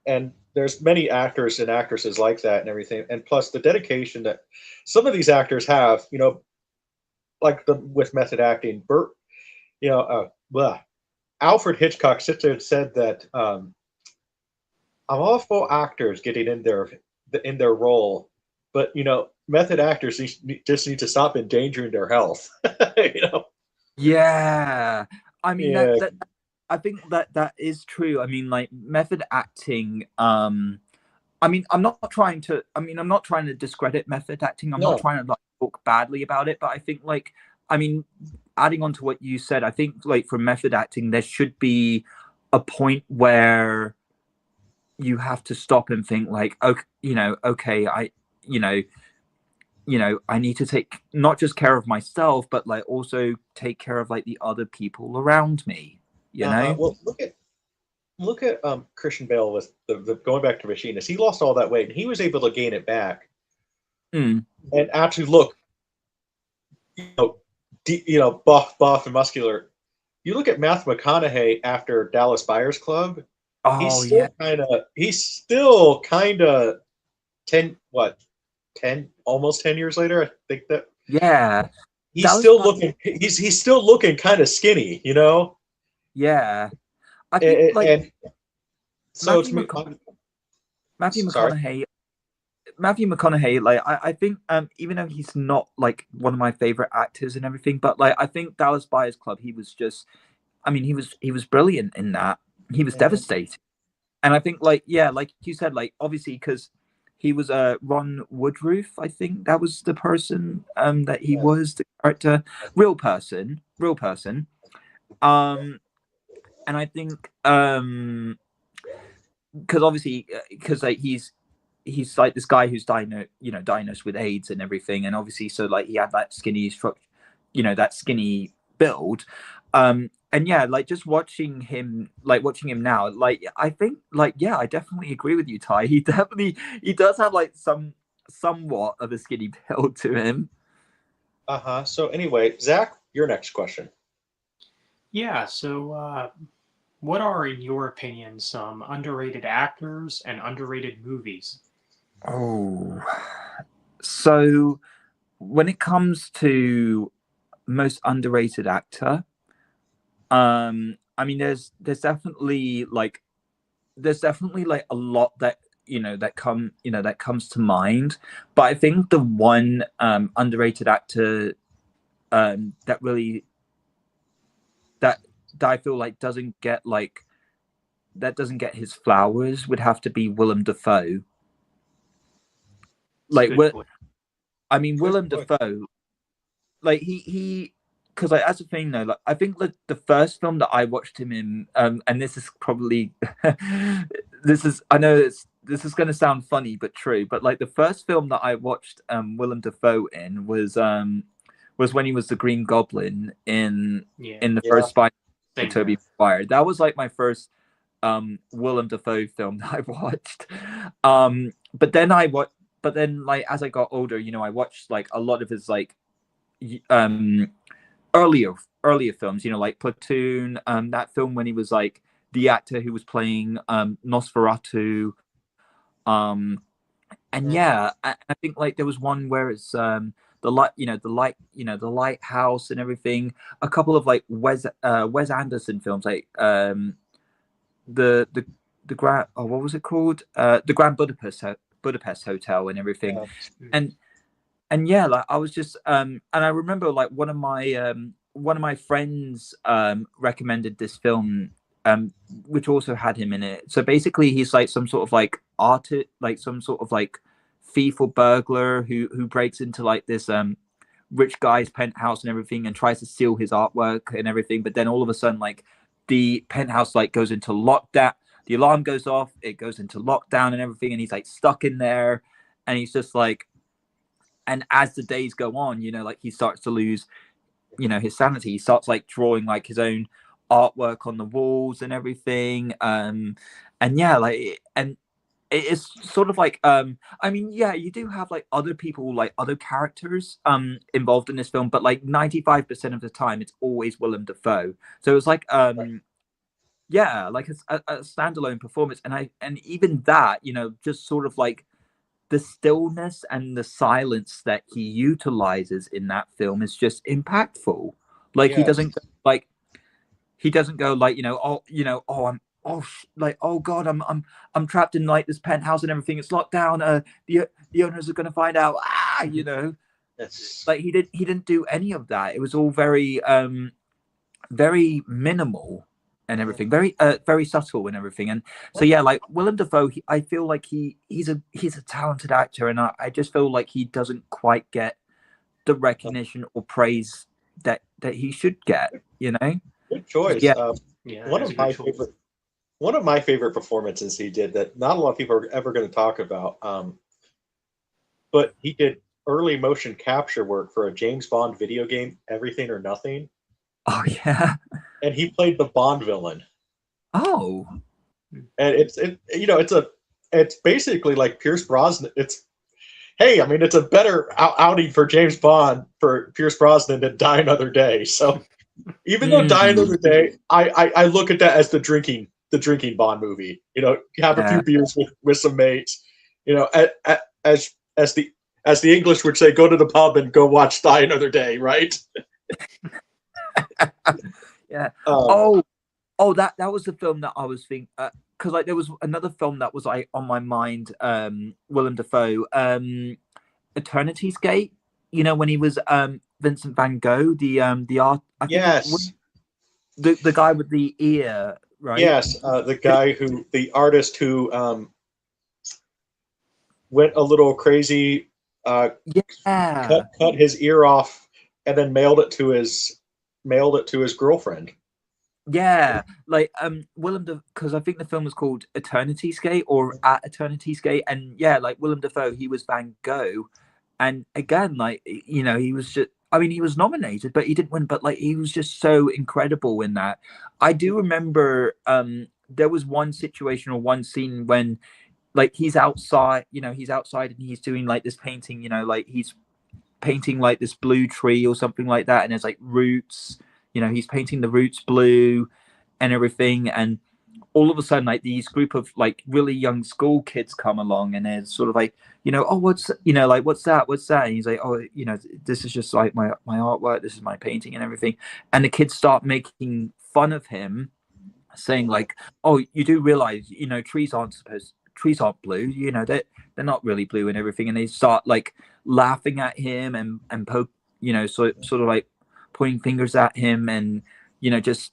And there's many actors and actresses like that and everything. And plus the dedication that some of these actors have, like with method acting. Burt, Alfred Hitchcock said that of all four actors getting in their role, but method actors just need to stop endangering their health. you know. Yeah, I mean Yeah. that I think that is true. I mean, like method acting. I mean, I'm not trying to discredit method acting. I'm not No. trying to like talk badly about it, but I think like, I mean, adding on to what you said, I think like for method acting, there should be a point where you have to stop and think like, okay, okay, you know, I need to take not just care of myself, but like also take care of like the other people around me. Well, look at Christian Bale with the going back to Machinist. He lost all that weight, and he was able to gain it back Mm. and actually look, buff and muscular. You look at Matthew McConaughey after Dallas Buyers Club. Oh yeah, He's still kind of 10 almost 10 years later. I think that yeah. he's Dallas, still looking. He's still looking kind of skinny, yeah. I think and, like and so it's Matthew me. McConaughey. Matthew Sorry. McConaughey Matthew McConaughey, like I think even though he's not like one of my favorite actors and everything, but like I think Dallas Buyers Club, he was just, I mean, he was brilliant in that. He was Mhm. devastating, and I think like yeah, like you said, like obviously because he was Ron Woodroof, I think that was the person that he Yes. was the character, real person, um, and I think because obviously because like he's like this guy who's diagnosed with AIDS and everything, and obviously so like he had that skinny structure, that skinny build, and yeah, like just watching him now, like I think like yeah, I definitely agree with you, Ty. He does have like somewhat of a skinny build to him. So anyway, Zach, your next question. Yeah, so what are, in your opinion, some underrated actors and underrated movies? Oh, so when it comes to most underrated actor, I mean, there's definitely like a lot that that comes to mind, but I think the one underrated actor that really that that I feel like doesn't get his flowers would have to be Willem Dafoe. It's a Like good what point. I mean, Good Willem point. Dafoe, like he because like as a thing though, like I think the first film that I watched him in, and this is probably I know this is going to sound funny but true, but like the first film that I watched Willem Dafoe in was when he was the Green Goblin Yeah, in the Yeah. first Spider with same Tobey here. Maguire. That was like my first Willem Dafoe film that I watched. But then like as I got older, I watched like a lot of his like um earlier films, like Platoon, that film when he was like the actor who was playing Nosferatu, and Mhm. yeah, I think like there was one where it's the lighthouse and everything. A couple of like Wes Anderson films, like the the the Grand, oh, what was it called, the Grand Budapest Hotel and everything, Yeah. Mm. and yeah, like I was just and I remember like one of my friends recommended this film which also had him in it. So basically he's like some sort of like artist, like some sort of like thief or burglar who breaks into like this rich guy's penthouse and everything and tries to steal his artwork and everything, but then all of a sudden like the penthouse like goes into lockdown, the alarm goes off, it goes into lockdown and everything, and he's like stuck in there, and he's just like, and as the days go on, like he starts to lose, his sanity. He starts like drawing like his own artwork on the walls and everything. And yeah, like, and it's sort of like, I mean, yeah, you do have like other people, like other characters, involved in this film, but like 95% of the time, it's always Willem Dafoe. So it's like, Right. yeah, like a standalone performance, and even that, just sort of like the stillness and the silence that he utilizes in that film is just impactful. Like he Yes. doesn't like he doesn't go like, oh, I'm like, oh God, I'm trapped in like this penthouse and everything. It's locked down. The owners are going to find out. That's Like he didn't do any of that. It was all very very minimal and everything, very subtle and everything. And so yeah, like Willem Dafoe, I feel like he's a talented actor, and I just feel like he doesn't quite get the recognition or praise that he should get. good choice. Yeah. Yeah, One that's of a good my choice. favorite one of my favorite performances he did that not a lot of people are ever going to talk about. But he did early motion capture work for a James Bond video game, Everything or Nothing, Oh yeah. and he played the Bond villain. Oh. And it's basically like Pierce Brosnan. It's a better outing for James Bond for Pierce Brosnan than Die Another Day. So even though Die Another Day, I look at that as the drinking Bond movie. Have a few beers with some mates. As the English would say, go to the pub and go watch Die Another Day, right? Yeah. That was the film that I was thinking, because like there was another film that was like on my mind. Willem Dafoe, Eternity's Gate. When he was Vincent Van Gogh, the art. I think Yes. The guy with the ear, right? Yes, the artist who went a little crazy, Yeah. cut his ear off, and then mailed it to his girlfriend. Yeah, like Willem because I think the film was called Eternity's Gate or At Eternity's Gate, and yeah, like Willem Dafoe, he was Van Gogh, and again, like he was just. I mean, he was nominated, but he didn't win. But like, he was just so incredible in that. I do remember there was one situation or one scene when, like, he's outside. He's outside and he's doing like this painting. Like he's painting like this blue tree or something like that, and there's like roots. He's painting the roots blue and everything, and all of a sudden, like these group of like really young school kids come along, and they're sort of like, oh, what's that? And he's like, oh, this is just like my artwork. This is my painting and everything. And the kids start making fun of him, saying like, oh, you do realize, trees aren't blue. They're not really blue and everything. And they start like laughing at him and poke, sort of like pointing fingers at him and just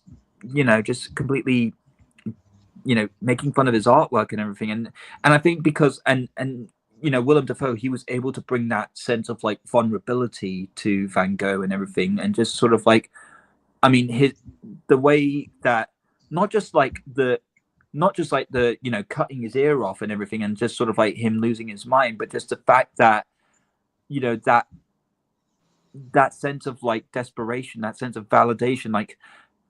completely making fun of his artwork and everything. And I think because and Willem Dafoe, he was able to bring that sense of like vulnerability to Van Gogh and everything, and just sort of like, I mean, the way that not just like the cutting his ear off and everything, and just sort of like him losing his mind, but just the fact that that sense of like desperation, that sense of validation, like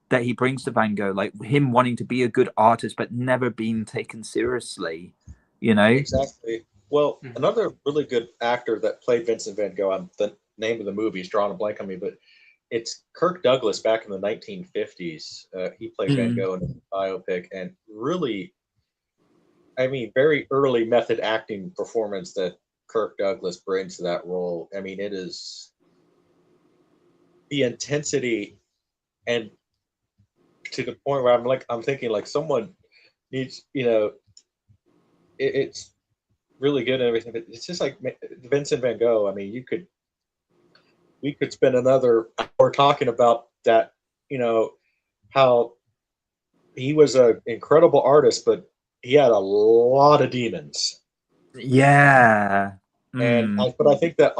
that he brings to Van Gogh, like him wanting to be a good artist but never being taken seriously. Exactly. Well, another really good actor that played Vincent Van Gogh, the name of the movie is drawing a blank on me, but it's Kirk Douglas back in the 1950s. He played Van Gogh in a biopic, and really, I mean, very early method acting performance that Kirk Douglas brings to that role. I mean, it is the intensity, and to the point where I'm thinking like someone needs, it's really good and everything, but it's just like Vincent Van Gogh. I mean, we could spend another hour talking about that, how he was an incredible artist, but he had a lot of demons. Yeah. But I think that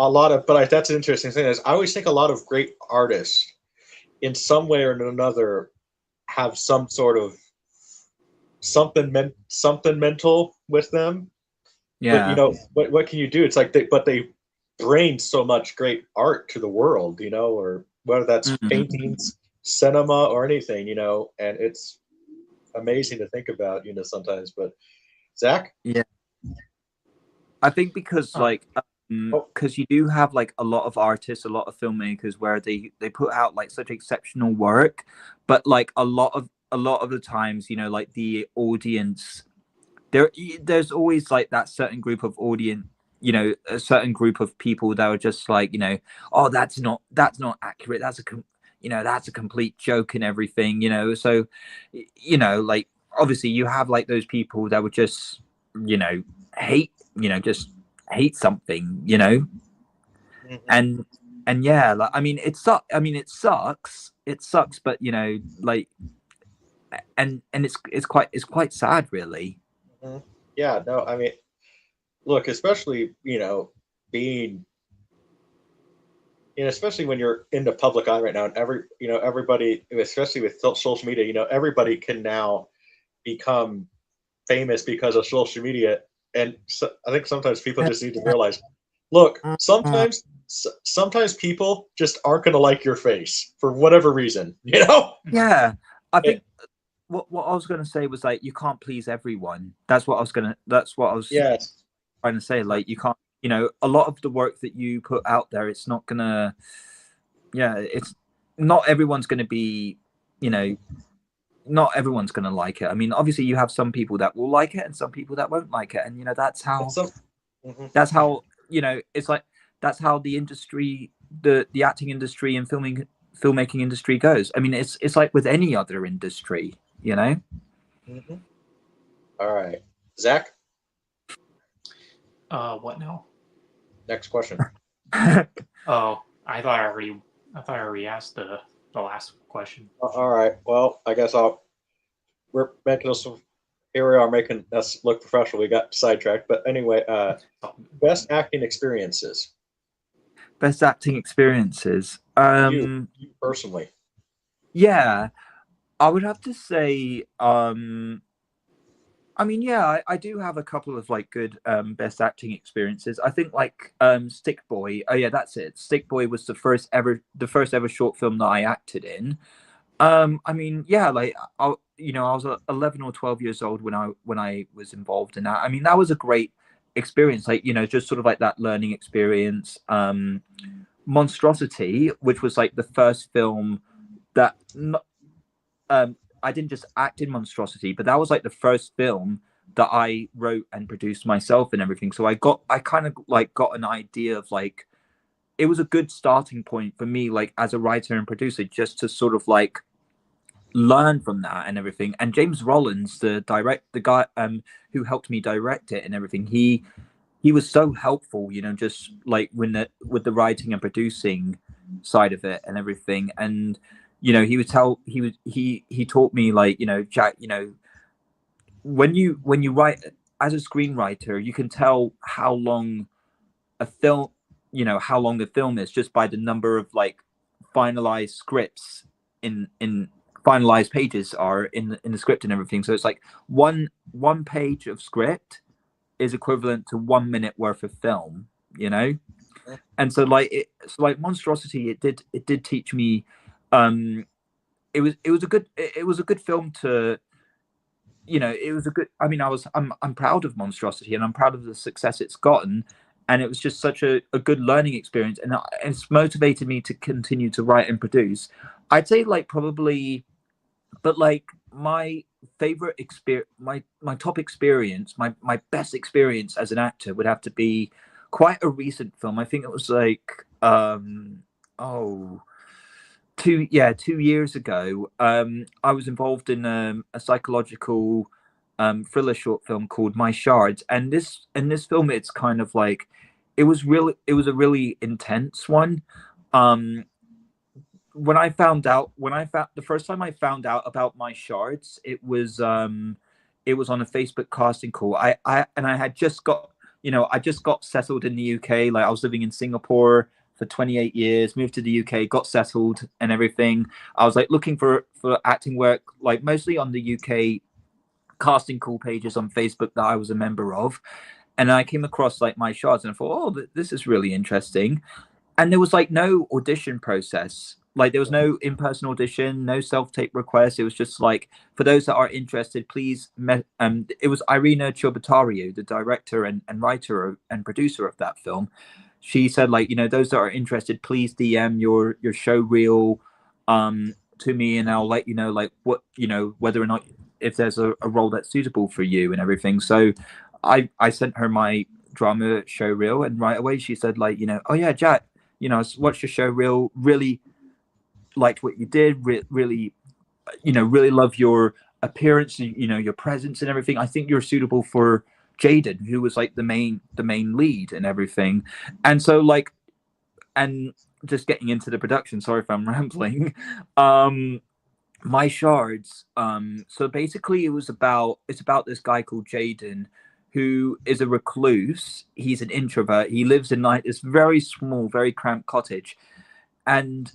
that's an interesting thing is I always think a lot of great artists in some way or another have some sort of something mental with them. Yeah. But what can you do? It's like they bring so much great art to the world, or whether that's paintings, cinema, or anything, and it's amazing to think about, sometimes. But Zach? Yeah. I think because because you do have like a lot of artists, a lot of filmmakers where they put out like such exceptional work, but like a lot of the times, like the audience, there's always like that certain group of audience, a certain group of people that are just like, oh, that's not accurate. That's that's a complete joke and everything, so like obviously you have like those people that would just hate just hate something, and yeah, like I mean it sucks, but like and it's quite sad, really. Yeah, no, I mean, look, especially being especially when you're in the public eye right now, and everybody, especially with social media, everybody can now become famous because of social media. And so I think sometimes people just need to realize, look, sometimes people just aren't going to like your face for whatever reason, Yeah, I think what I was going to say was like you can't please everyone. That's what I was Yes. trying to say. Like you can't, a lot of the work that you put out there, it's not gonna, it's not everyone's going to be, not everyone's going to like it. I mean, obviously you have some people that will like it and some people that won't like it, and that's how that's how it's like that's how the industry, the acting industry and filmmaking industry goes. I mean, it's like with any other industry, Mm-hmm. All right, Zach. What now? Next question. Oh, I thought I already asked the last question. All right. Well, I guess we're making us here we are making us look professional. We got sidetracked, but anyway, best acting experiences. Best acting experiences. You personally. Yeah, I would have to say, I mean, yeah, I do have a couple of like good best acting experiences. I think like Stick Boy. Oh yeah, that's it. Stick Boy was the first ever short film that I acted in. I mean, yeah, like I was 11 or 12 years old when I was involved in that. I mean, that was a great experience. Like just sort of like that learning experience. Monstrosity, which was like the first film that I didn't just act in Monstrosity, but that was like the first film that I wrote and produced myself and everything. So I kind of like got an idea of like, it was a good starting point for me, like as a writer and producer, just to sort of like learn from that and everything. And James Rollins, the guy who helped me direct it and everything, he was so helpful, just like with the writing and producing side of it and everything. And he taught me like, Jack, when you write as a screenwriter, you can tell how long a film the film is just by the number of like finalized scripts in finalized pages are in the script and everything. So it's like one page of script is equivalent to 1 minute worth of film, and so like Monstrosity, it did teach me. It was a good film to, it was a good. I mean, I'm proud of Monstrosity and I'm proud of the success it's gotten, and it was just such a good learning experience, and it's motivated me to continue to write and produce. I'd say like probably, but like my favorite experience, my top experience, my best experience as an actor would have to be quite a recent film. I think it was like 2 years ago. I was involved in a psychological thriller short film called My Shards, and this film, it's kind of like it was a really intense one. The first time I found out about My Shards, it was on a Facebook casting call. I had just got settled in the UK. Like I was living in Singapore for 28 years, moved to the UK, got settled and everything. I was like looking for acting work, like mostly on the UK casting call pages on Facebook that I was a member of. And I came across like My Shards and I thought, oh, this is really interesting. And there was like no audition process. Like there was no in-person audition, no self-tape request. It was just like, for those that are interested, please. It was Irina Chobotariou, the director and writer and producer of that film. She said like, those that are interested, please DM your show reel to me, and I'll let you know like what whether or not, if there's a role that's suitable for you and everything. So I sent her my drama show reel, and right away she said like, oh yeah, Jack, I watched your show reel, really liked what you did, really, really love your appearance, your presence and everything. I think you're suitable for Jaden, who was like the main lead and everything. And so like, and just getting into the production, sorry if I'm rambling. My shards, so basically it's about this guy called Jaden, who is a recluse. He's an introvert. He lives in like this very small, very cramped cottage, and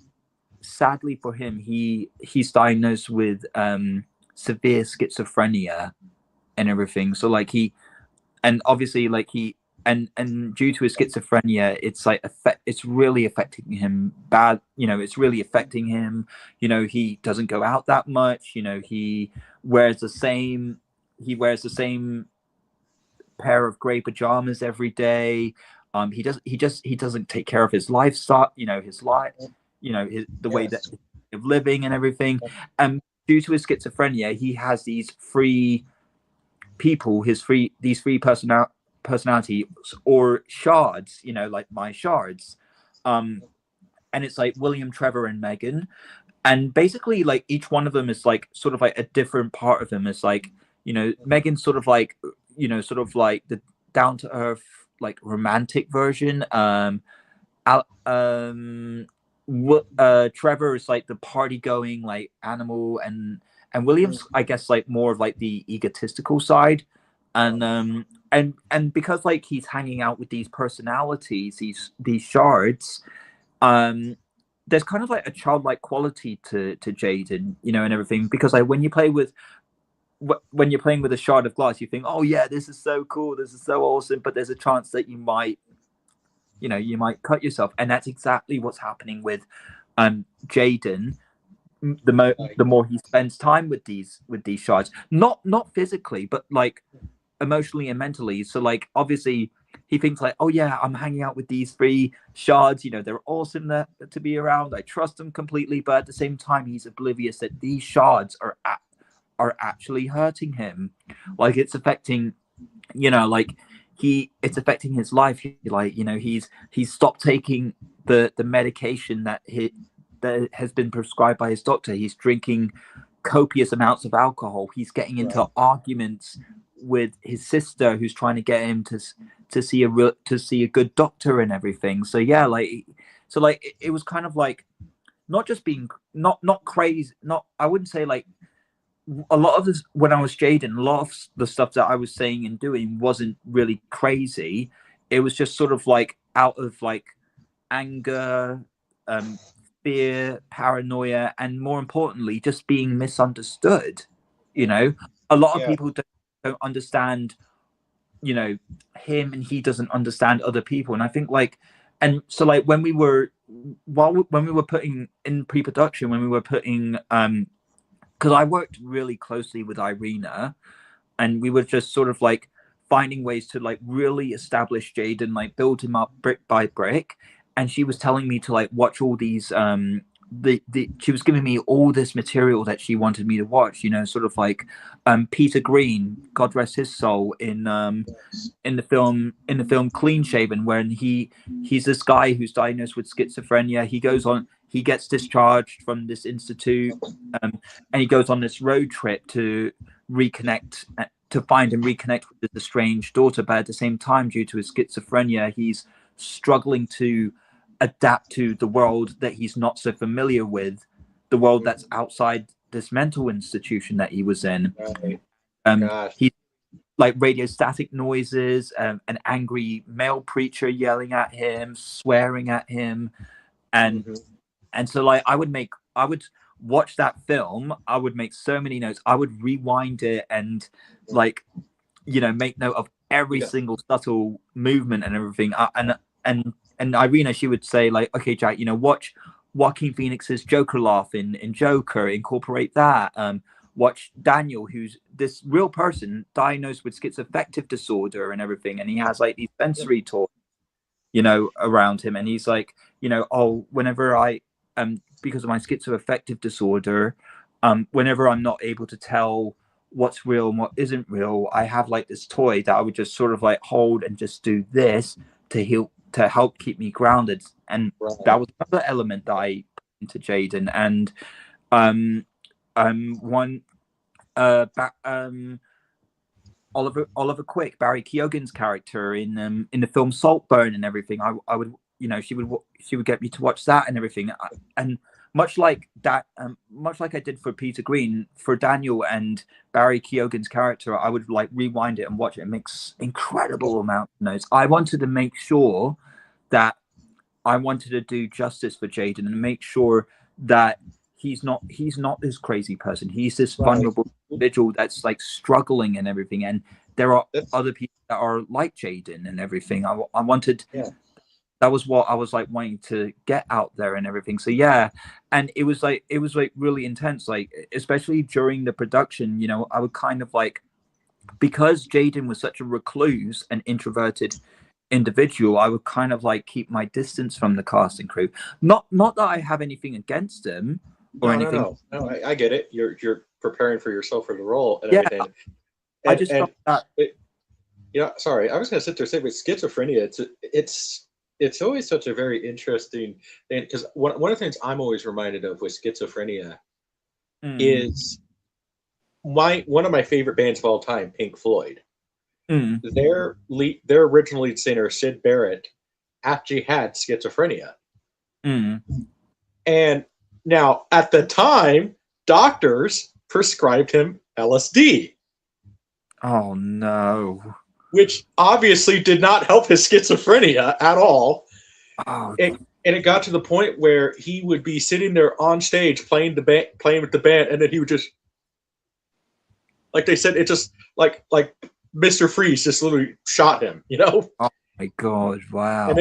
sadly for him, he's diagnosed with severe schizophrenia and everything. So like and obviously like and due to his schizophrenia, it's like it's really affecting him bad. It's really affecting him. He doesn't go out that much. Wears the same he wears the same pair of gray pajamas every day. He doesn't take care of his lifestyle. His life. The way that of living and everything. And due to his schizophrenia, he has these three people, these three personality or shards, like my shards. And it's like William, Trevor, and Megan. And basically like each one of them is like sort of like a different part of him. Is like, Megan's sort of like, the down to earth, like romantic version. Trevor is like the party going like animal, and William's I guess like more of like the egotistical side. And because like he's hanging out with these personalities, these shards, there's kind of like a childlike quality to Jaden, and everything, because like when you're playing with a shard of glass, you think, oh yeah, this is so cool, this is so awesome, but there's a chance that you might cut yourself. And that's exactly what's happening with Jaden. The more he spends time with these shards, not physically, but like emotionally and mentally. So like obviously he thinks like, oh yeah, I'm hanging out with these three shards, they're awesome to be around, I trust them completely. But at the same time, he's oblivious that these shards are actually hurting him. Like it's affecting, it's affecting his life. Like, he's stopped taking the medication that has been prescribed by his doctor. He's drinking copious amounts of alcohol. He's getting into arguments with his sister, who's trying to get him to see a good doctor and everything. So yeah, it was kind of like not just being not crazy. Not, I wouldn't say like a lot of this when I was Jaden, a lot of the stuff that I was saying and doing wasn't really crazy. It was just sort of like out of like anger, fear, paranoia, and more importantly, just being misunderstood. A lot of people don't understand, him, and he doesn't understand other people. And I think like, and so like when we were putting in pre-production, when we were putting because I worked really closely with Irina, and we were just sort of like finding ways to like really establish Jaden, like build him up brick by brick. And she was telling me to like watch all these she was giving me all this material that she wanted me to watch, sort of like Peter Green, God rest his soul, in the film Clean Shaven, when he's this guy who's diagnosed with schizophrenia. He gets discharged from this institute, and he goes on this road trip to find and reconnect with his estranged daughter. But at the same time, due to his schizophrenia, he's struggling to adapt to the world that he's not so familiar with, the world that's outside this mental institution that he was in. He's like radiostatic noises, an angry male preacher yelling at him, swearing at him, and so like I would watch that film, I would make so many notes, I would rewind it and like make note of every single subtle movement and everything. And Irina, she would say like, okay, Jack, watch Joaquin Phoenix's Joker laugh in Joker, incorporate that. Watch Daniel, who's this real person diagnosed with schizoaffective disorder and everything, and he has like these sensory toys, around him, and he's like, oh, whenever I because of my schizoaffective disorder, whenever I'm not able to tell what's real and what isn't real, I have like this toy that I would just sort of like hold and just do this to help keep me grounded. And that was another element that I put into Jaden. And one Oliver Quick, Barry Keoghan's character in the film Saltburn and everything. I would, she would get me to watch that and everything. And much like that, much like I did for Peter Green, for Daniel and Barry Keoghan's character, I would like rewind it and watch it. It makes incredible amount of notes. I wanted to make sure that I wanted to do justice for Jaden and make sure that he's not this crazy person. He's this vulnerable individual that's like struggling and everything. And there are other people that are like Jaden and everything. I wanted, that was what I was like wanting to get out there and everything. So yeah, and it was like really intense. Like especially during the production, I would kind of like, because Jaden was such a recluse and introverted individual, I would kind of like keep my distance from the cast and crew. Not that I have anything against him or anything. No, I get it. You're preparing for yourself for the role and everything. And, I just felt that. Sorry, I was going to sit there and say, with schizophrenia, it's always such a very interesting thing, because one of the things I'm always reminded of with schizophrenia is one of my favorite bands of all time, Pink Floyd. Their original lead singer, Syd Barrett, actually had schizophrenia. And now, at the time, doctors prescribed him LSD. Oh, no. Which obviously did not help his schizophrenia at all. Oh. And it got to the point where he would be sitting there on stage playing with the band, and then he would just, like they said, it just like Mr. Freeze just literally shot him, Oh my God! Wow.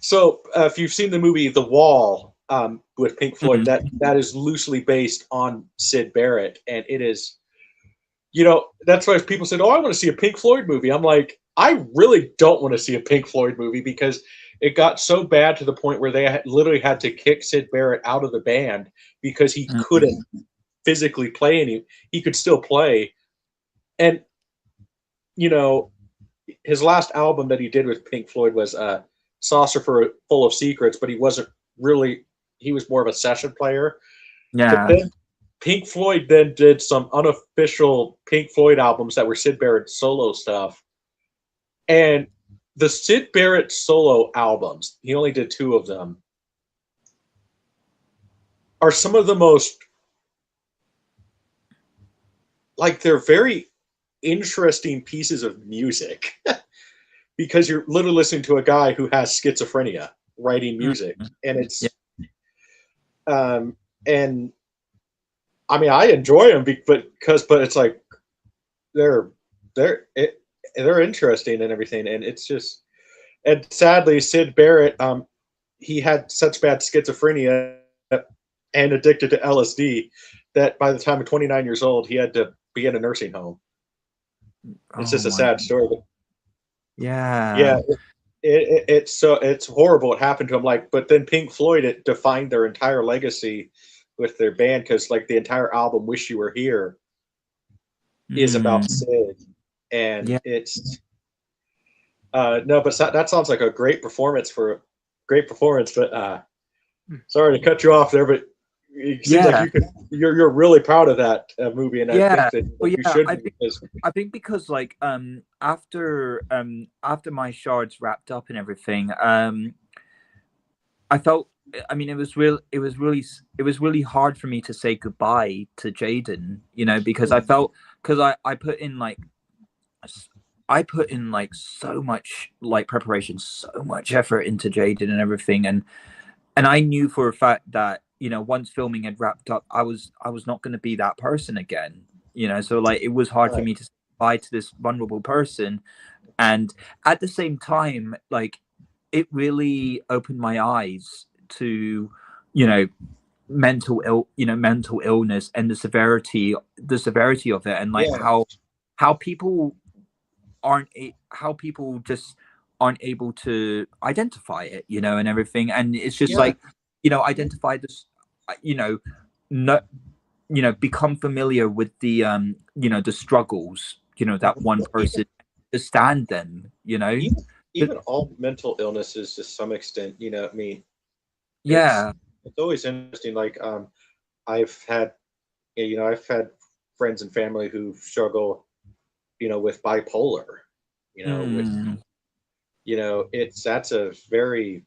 So if you've seen the movie The Wall with Pink Floyd, that is loosely based on Syd Barrett, and it is, that's why people said, "Oh, I want to see a Pink Floyd movie." I'm like, I really don't want to see a Pink Floyd movie, because it got so bad to the point where they literally had to kick Syd Barrett out of the band because he couldn't physically play any. He could still play. And, his last album that he did with Pink Floyd was Saucer Full of Secrets, but he wasn't really, he was more of a session player. Yeah. But then Pink Floyd then did some unofficial Pink Floyd albums that were Syd Barrett solo stuff. And the Syd Barrett solo albums, he only did 2 of them, are some of the most, like, they're very interesting pieces of music because you're literally listening to a guy who has schizophrenia writing music, and it's and I mean, I enjoy them but it's like they're interesting and everything, and it's just, and sadly Syd Barrett, he had such bad schizophrenia and addicted to LSD that by the time of 29 years old, he had to be in a nursing home. It's just a sad story. But it's horrible what happened to him. Like, but then Pink Floyd, it defined their entire legacy with their band, because like the entire album "Wish You Were Here" is about Sid, and it's no, but that sounds like a great performance. But sorry to cut you off there, but it seems like you're really proud of that movie, and I think that you should be. I think because like after my shards wrapped up and everything, I felt, I mean, it was really hard for me to say goodbye to Jaden, because I felt, because I put in like so much like preparation, so much effort into Jaden and everything, and I knew for a fact that once filming had wrapped up, I was not going to be that person again, so like it was hard for me to say bye to this vulnerable person. And at the same time, like, it really opened my eyes to mental illness and the severity of it, and like how people just aren't able to identify it, and everything. And it's just like, identify this, become familiar with the the struggles, that one person, understand them, even all mental illnesses to some extent, I mean, Yeah. It's always interesting. Like I've had I've had friends and family who struggle, with bipolar, with Mm. that's a very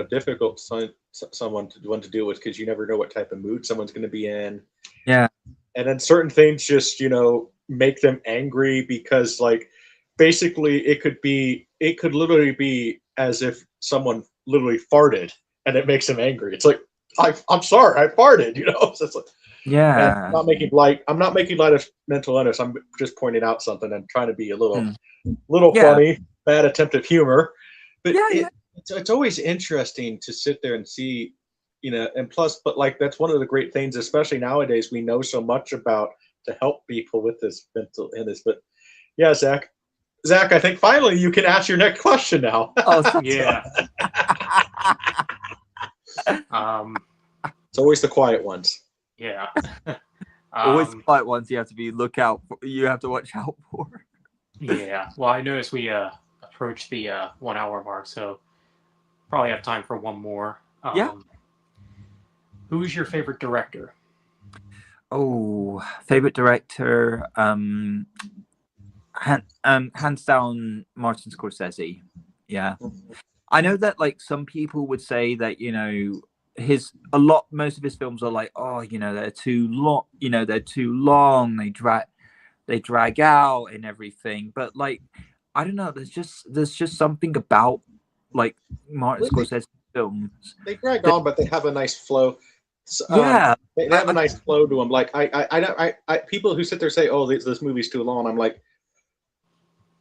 difficult someone to deal with, because you never know what type of mood someone's going to be in. Yeah. And then certain things just make them angry, because like basically it could literally be as if someone literally farted, and it makes them angry. It's like, I'm sorry, I farted. So it's like, and Yeah. I'm not making light of mental illness. I'm just pointing out something and trying to be a little Mm. Yeah. funny, bad attempt at humor. But Yeah. it's always interesting to sit there and see, and plus, but like that's one of the great things, especially nowadays, we know so much about to help people with this mental illness. But yeah, Zach, I think finally you can ask your next question now. Oh, Yeah. Um, It's always the quiet ones. yeah. always quiet ones you have to watch out for. Yeah. Well, I noticed we approached the 1 hour mark, so probably have time for one more. Yeah. Who's your favorite director? Oh, favorite director, hands down, Martin Scorsese. Yeah, I know that like some people would say that most of his films are like, oh, they're too long, they drag out and everything. But like, I don't know, there's just something about like Martin Scorsese films. They drag on, but they have a nice flow. Yeah, they have a nice flow to them. Like I people who sit there say, "Oh, this movie's too long." I'm like,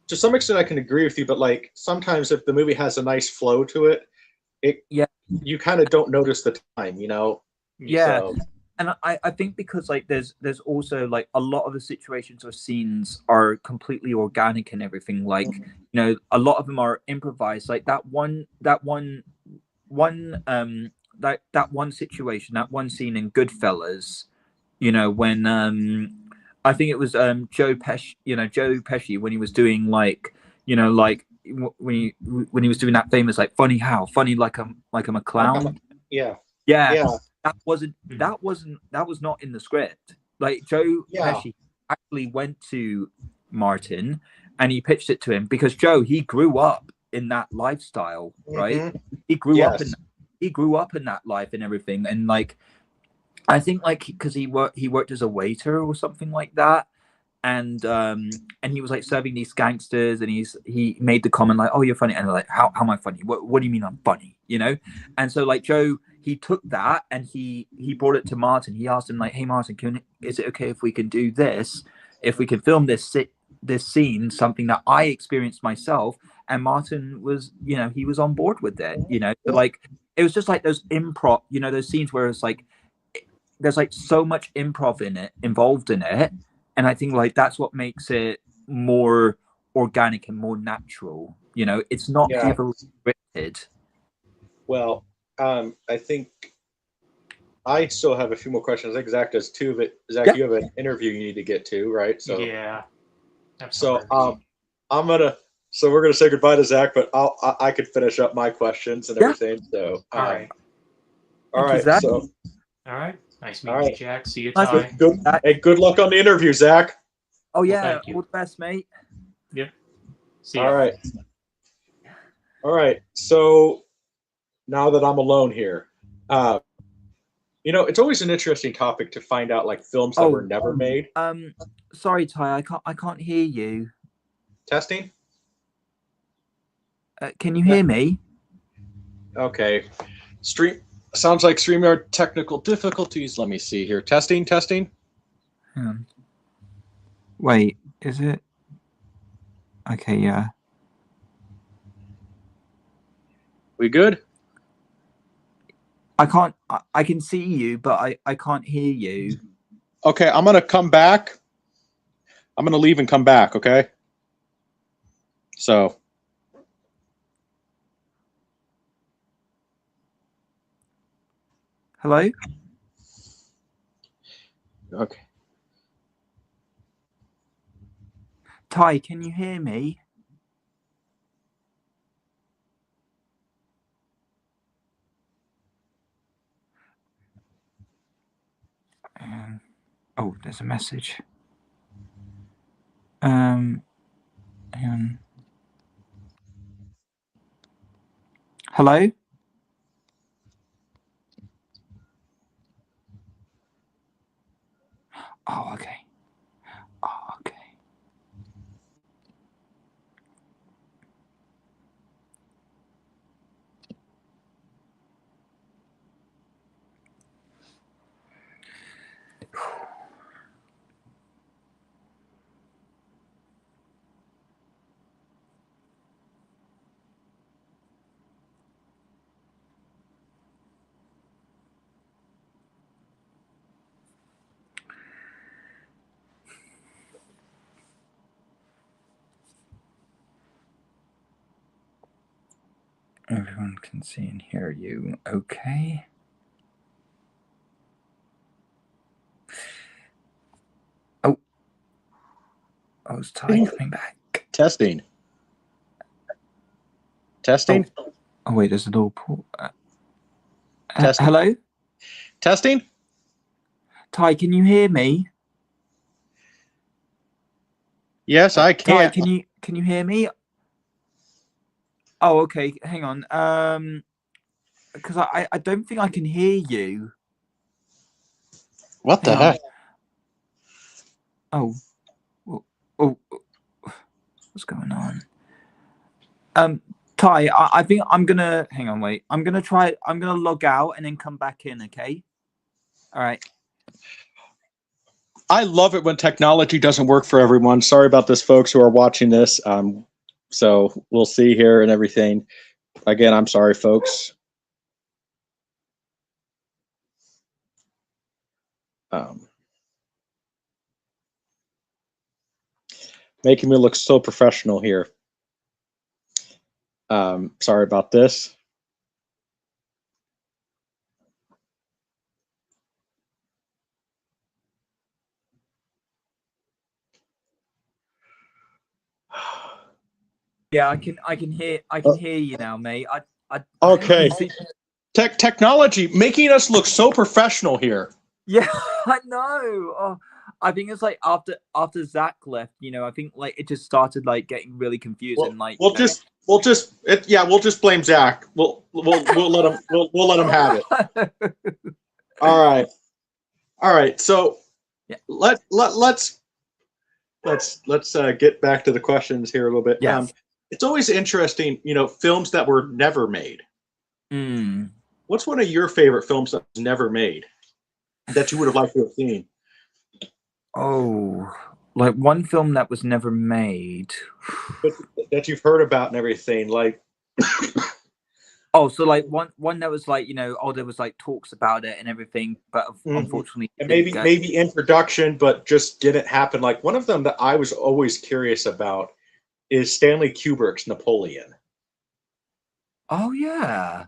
to some extent, I can agree with you, but like sometimes if the movie has a nice flow to it, you kind of don't notice the time, Yeah. So. And I think because like there's also like a lot of the situations or scenes are completely organic and everything. Like, a lot of them are improvised. Like that one situation, that one scene in Goodfellas, when I think it was Joe Pesci when he was doing like, when he was doing that famous like funny like I'm a clown. Yeah. Yeah. That was not in the script. Like Joe Pesci actually went to Martin and he pitched it to him because he grew up in that lifestyle, right? Mm-hmm. He grew up in that life and everything. And like, I think like because he worked as a waiter or something like that. And he was like serving these gangsters, and he made the comment like, "Oh, you're funny," and they're like, "How am I funny? What do you mean I'm funny?" And so like Joe, he took that and he brought it to Martin. He asked him like, "Hey Martin, is it okay if we can do this? If we can film this scene, something that I experienced myself?" And Martin was, he was on board with it. So like it was just like those improv, those scenes where it's like there's like so much improv involved in it. And I think like that's what makes it more organic and more natural. It's not heavily scripted. Well, I think I still have a few more questions. I think Zach does too, but Zach, you have an interview you need to get to, right? So yeah. Absolutely. So we're gonna say goodbye to Zach, but I could finish up my questions and everything. So all right. All right. So all right. Nice meeting you, Jack. See you, Ty. Good luck on the interview, Zach. Oh yeah, all the best, mate. Yeah. See you. All right. So now that I'm alone here, it's always an interesting topic to find out like films that were never made. Sorry, Ty, I can't hear you. Testing. Can you hear me? Okay. Sounds like StreamYard technical difficulties. Let me see here. Testing. Wait, is it? Okay, yeah. We good? I can see you, but I can't hear you. Okay, I'm gonna come back. I'm gonna leave and come back, okay? So. Hello? Okay. Ty, can you hear me? Oh, there's a message. Hang on. Hello? Oh, okay. Oh, okay. Everyone can see and hear you. Okay. Oh. Oh, is Ty coming back? Testing. Testing. Oh wait, there's a little pool. Testing. Hello? Testing. Ty, can you hear me? Yes, I can. Ty, can you hear me? Oh, okay. Hang on. Because I don't think I can hear you. What the heck? Oh. Oh. What's going on? Ty, I think I'm gonna hang on. Wait, I'm gonna log out and then come back in. Okay. All right. I love it when technology doesn't work for everyone. Sorry about this, folks who are watching this. So we'll see here and everything. Again, I'm sorry, folks. Making me look so professional here. Sorry about this. Yeah, I can hear you now, mate. Okay. Technology making us look so professional here. Yeah, I know. Oh, I think it's like after Zach left, I think like it just started like getting really confusing. We'll just blame Zach. We'll let him have it. All right. So yeah. let's get back to the questions here a little bit. Yes. It's always interesting, films that were never made. What's one of your favorite films that was never made that you would have liked to have seen? Oh, like one film that was never made that you've heard about and everything, like. Oh, so like one that was like, there was like talks about it and everything, but unfortunately, and maybe introduction, but just didn't happen. Like one of them that I was always curious about is Stanley Kubrick's Napoleon. Oh yeah.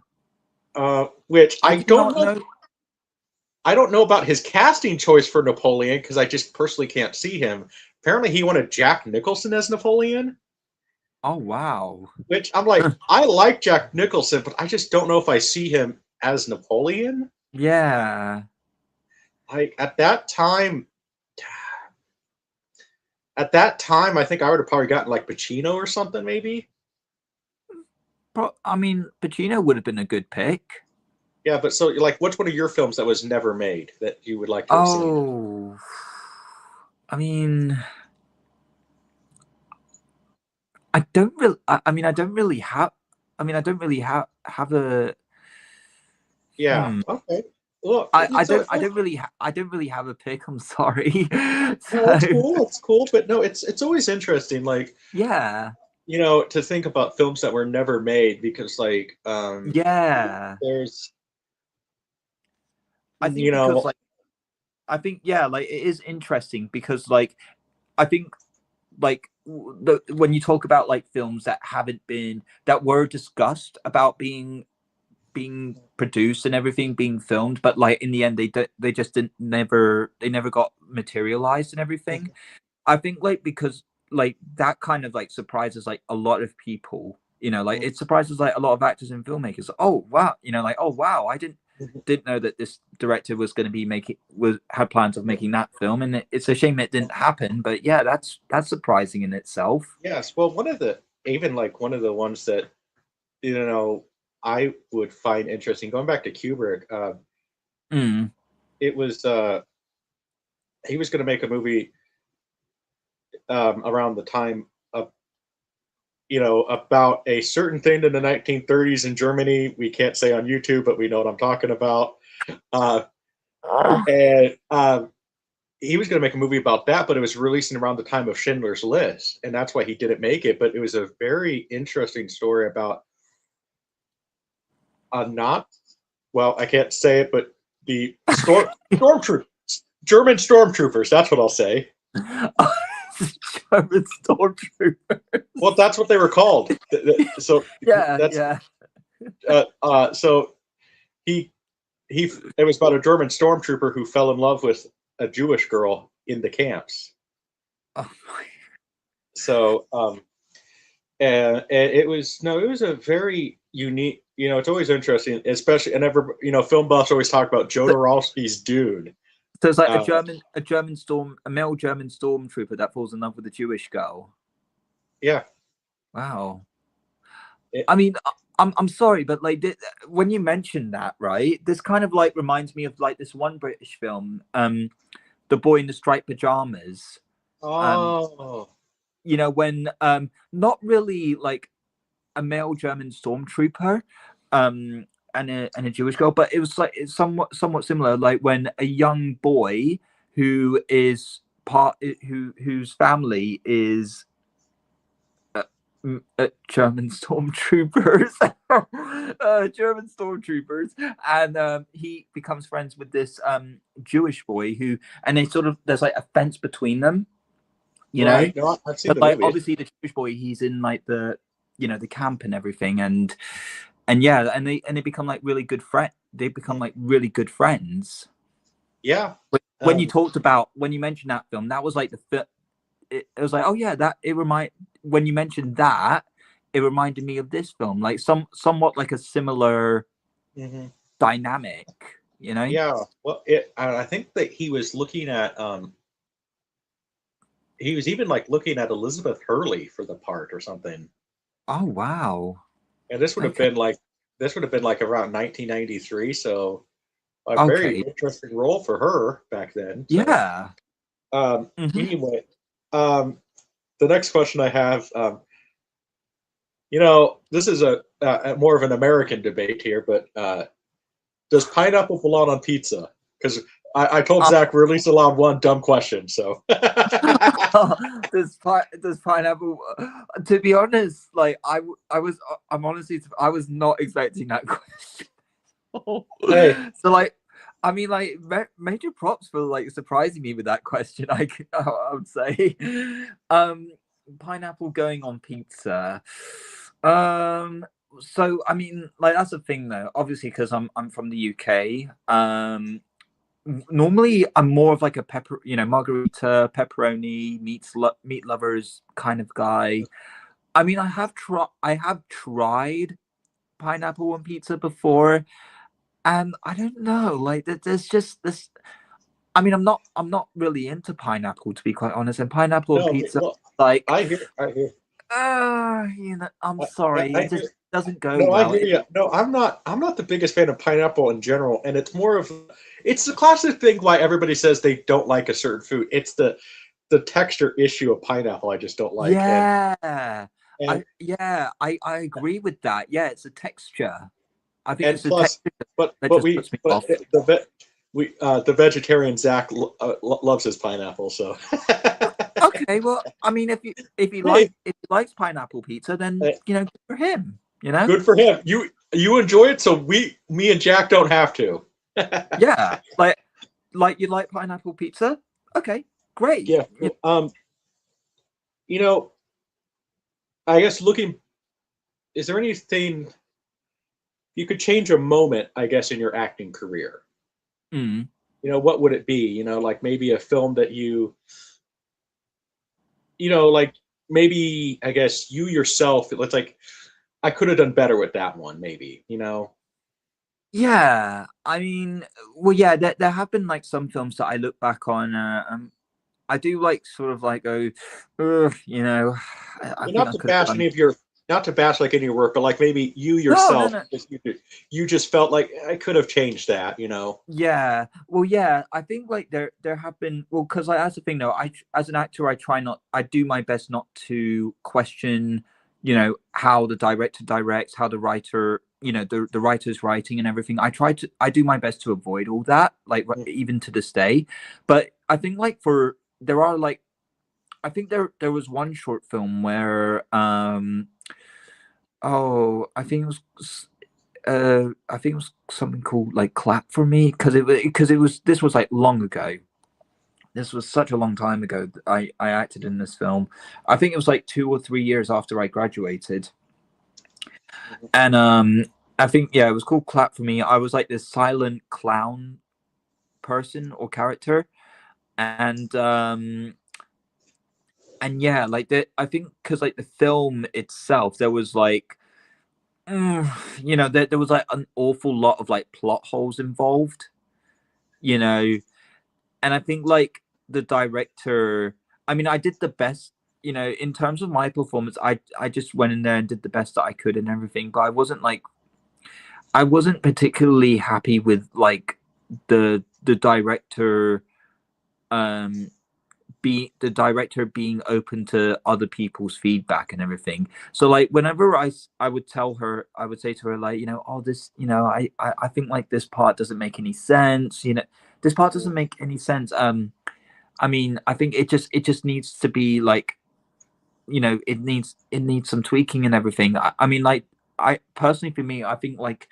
Which I don't know. I don't know about his casting choice for Napoleon because I just personally can't see him. Apparently, he wanted Jack Nicholson as Napoleon. Oh wow! Which I'm like, I like Jack Nicholson, but I just don't know if I see him as Napoleon. Yeah. Like at that time, I think I would have probably gotten like Pacino or something, maybe. I mean, Pacino would have been a good pick. Yeah, but so like, what's one of your films that was never made that you would like to have seen? Oh, I mean, I don't really. I don't really have. I don't really have a. Yeah. Okay. Look, I don't really have a pick. I'm sorry. No, it's cool. It's cool, but no, it's always interesting. Like, yeah, to think about films that were never made because, like, yeah, there's, I think because like, I think like it is interesting because like, I think like when you talk about like films that were discussed about being produced and everything being filmed, but like in the end they just never got materialized and everything. I think like because like that kind of like surprises like a lot of people, like it surprises like a lot of actors and filmmakers. Oh wow, like, oh wow, didn't know that this director was going to be had plans of making that film, and it's a shame it didn't happen. But yeah, that's surprising in itself. Yes. Well, one of the ones that I would find interesting, going back to Kubrick, Mm. it was he was going to make a movie around the time of about a certain thing in the 1930s in Germany. We can't say on YouTube, but we know what I'm talking about. And he was going to make a movie about that, but it was releasing around the time of Schindler's List, and that's why he didn't make it. But it was a very interesting story about not well, I can't say it, but the stormtroopers, German stormtroopers. That's what I'll say. German stormtroopers. Well, that's what they were called. So yeah. So it was about a German stormtrooper who fell in love with a Jewish girl in the camps. Oh, so and it was a very unique. It's always interesting, especially film buffs always talk about Jodorowsky's Dune. So it's like a male German stormtrooper that falls in love with a Jewish girl. Yeah. Wow. I mean, I'm sorry, but like when you mentioned that, right? This kind of like reminds me of like this one British film, The Boy in the Striped Pajamas. Oh. When not really like a male German stormtrooper, and a Jewish girl, but it was like it's somewhat similar. Like when a young boy who is whose family is German stormtroopers, and he becomes friends with this Jewish boy and there's like a fence between them, right. No, I've seen but the like movie. obviously the Jewish boy, he's in like the camp and everything, and yeah, and they become like really good friends. Yeah. When you mentioned that film, that was like it was like, oh yeah, when you mentioned that, it reminded me of this film, like somewhat like a similar dynamic, Yeah. Well, I think that he was looking at he was even like looking at Elizabeth Hurley for the part or something. Oh wow. And this would have been like around 1993, so a very interesting role for her back then. So. Yeah. Anyway, the next question I have, this is a more of an American debate here, but does pineapple belong on pizza? Because I told Zach we're at least allowed one dumb question. So does pineapple? To be honest, like I was not expecting that question. Hey. So like, I mean, like major props for like surprising me with that question. I would say, pineapple going on pizza. So I mean, like that's the thing though. Obviously, because I'm from the UK. Normally I'm more of like a margarita, pepperoni, meat lovers kind of guy. I mean, I have tried pineapple on pizza before, and I don't know, like there's just this. I mean, I'm not really into pineapple, to be quite honest. And pineapple on pizza, like I hear. I'm sorry, it just doesn't go well. I hear you. No, I'm not the biggest fan of pineapple in general, and it's the classic thing why everybody says they don't like a certain food. It's the texture issue of pineapple I just don't like. Yeah. I agree with that. Yeah, it's a texture. I think it's plus, a texture the vegetarian Zach loves his pineapple, so. Okay, well, I mean, if he likes pineapple pizza, then good for him. Good for him. You enjoy it, so me and Jack don't have to. Yeah, like you like pineapple pizza? Okay, great. Yeah. I guess is there anything you could change a moment, I guess, in your acting career? What would it be? Like maybe a film that like maybe, I guess, you yourself, it's like, I could have done better with that one, maybe, Yeah, I mean, well, yeah, there have been like some films that I look back on. I do like sort of like go, "Ugh," you know, I think Not I to could have bash done. any of your, not to bash like any of your work, but like maybe you No, no, yourself, no. you just felt like I could have changed that, you know. Yeah, well, yeah, I think like there have been, well, because like that's the thing though. I as an actor, I do my best not to question, how the director directs, how the writer, the writer's writing and everything. I do my best to avoid all that, like even to this day. But I think like there are like, I think there was one short film where oh, I think it was something called like "Clap for Me" because it was this was like long ago. This was such a long time ago that I acted in this film. I think it was like 2 or 3 years after I graduated, and I think yeah, it was called "Clap for Me." I was like this silent clown person or character, and yeah, like I think because like the film itself, there was like there was like an awful lot of like plot holes involved, you know, and I think like the director, I mean, I did the best, in terms of my performance. I just went in there and did the best that I could and everything, but I wasn't particularly happy with like the director um the director being open to other people's feedback and everything. So like whenever I would tell her, I would say to her like, oh, this, I think like this part doesn't make any sense, this part doesn't make any sense. I mean, I think it just needs to be like, it needs some tweaking and everything. I mean, like, I personally, for me, I think like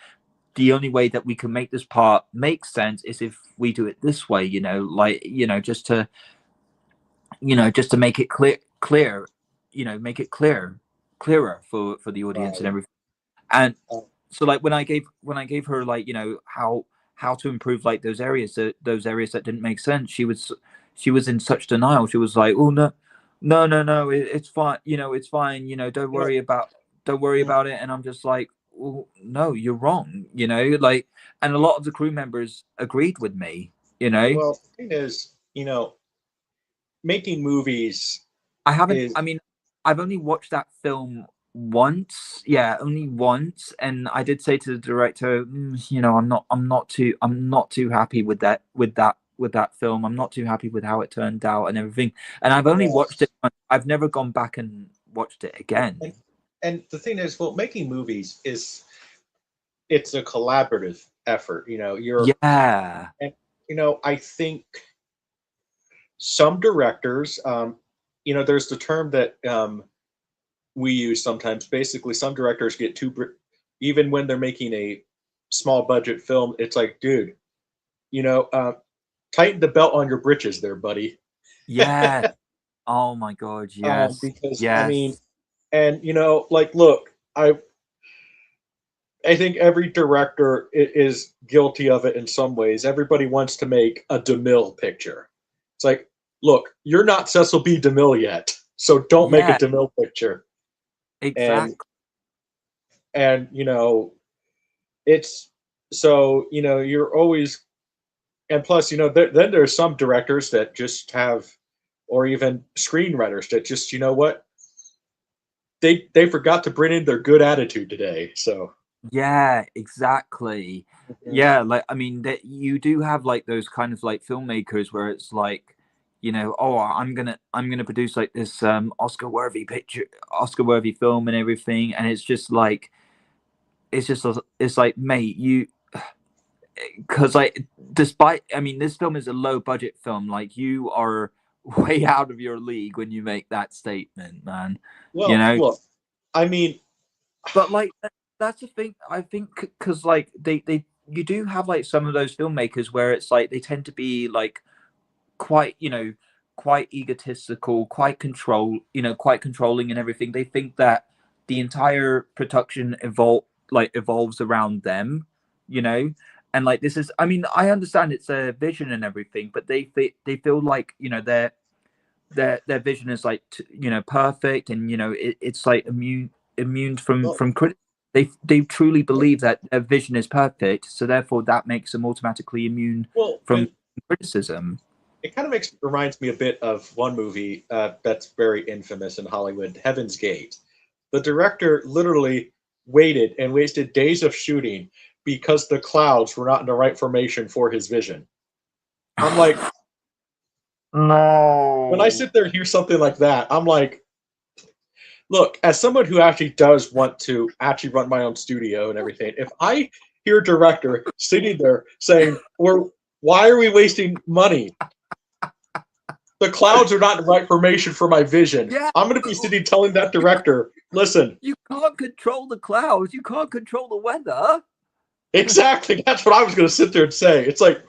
the only way that we can make this part make sense is if we do it this way, like, just to make it clear, make it clearer for the audience and Right. everything. And Uh, so like when I gave her like, how to improve like those areas that didn't make sense, she was in such denial. She was like, oh, no, no, no, no, it's fine, it's fine, don't you know, worry mm, about it. And I'm just like, well, no, you're wrong, like, and a lot of the crew members agreed with me, well, the thing is, making movies I haven't. is I mean, I've only watched that film once. Yeah, only once. And I did say to the director, I'm not too happy with that film. I'm not too happy with how it turned out and everything. And I've only watched it yes. once. I've never gone back and watched it And again. the thing is, well, making movies is, it's a collaborative effort. Yeah. And I think some directors, there's the term that we use sometimes. Basically, some directors get even when they're making a small budget film. It's like, dude, you know, uh, tighten the belt on your britches, there, buddy. Yeah. Oh my God. Yes. Because I mean, Yes. and like, look, I think every director is guilty of it in some ways. Everybody wants to make a DeMille picture. It's like, look, you're not Cecil B. DeMille yet, so don't make a Yeah. DeMille picture. And Exactly. it's so you're always, and plus then there's some directors that just have, or even screenwriters that just, what, they forgot to bring in their good attitude today. So Yeah, exactly. mhm. Yeah, like I mean that you do have like those kind of like filmmakers where it's like, oh, I'm gonna produce like this Oscar worthy film and everything, and it's just like it's like, mate, you, because like, despite, I mean, this film is a low budget film, like you are way out of your league when you make that statement, man. You Well, know, look, I mean, but like that's the thing. I think because like they you do have like some of those filmmakers where it's like they tend to be like quite quite egotistical, quite controlling and everything. They think that the entire production evolves around them, you know. And like this is, I mean, I understand it's a vision and everything, but they feel like their vision is like perfect, and it's like immune from well, criticism. they truly believe that their vision is perfect, so therefore that makes them automatically immune from criticism. It kind of reminds me a bit of one movie that's very infamous in Hollywood, Heaven's Gate. The director literally waited and wasted days of shooting because the clouds were not in the right formation for his vision. I'm like, no. When I sit there and hear something like that, I'm like, look, as someone who actually does want to actually run my own studio and everything, if I hear a director sitting there saying, why are we wasting money? The clouds are not in the right formation for my vision. Yeah. I'm going to be sitting telling that director, listen. You can't control the clouds. You can't control the weather. Exactly. That's what I was going to sit there and say. It's like,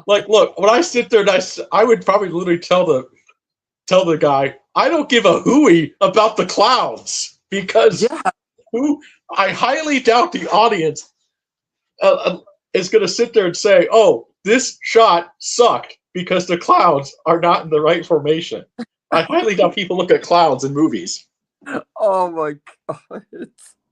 like, look, when I sit there and I would probably literally tell the guy, I don't give a hooey about the clouds because I highly doubt the audience is going to sit there and say, oh, this shot sucked because the clouds are not in the right formation. I highly doubt people look at clouds in movies. Oh my god!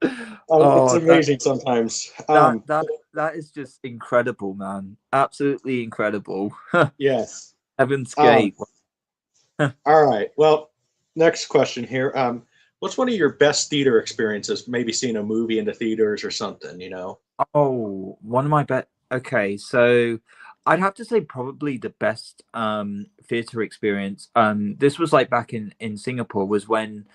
It's amazing sometimes. That is just incredible, man. Absolutely incredible. Yes. Heaven's Gate. All right. Well, next question here. What's one of your best theater experiences? Maybe seeing a movie in the theaters or something, you know? Oh, one of my best. Okay, so I'd have to say probably the best theater experience. This was like back in Singapore, was when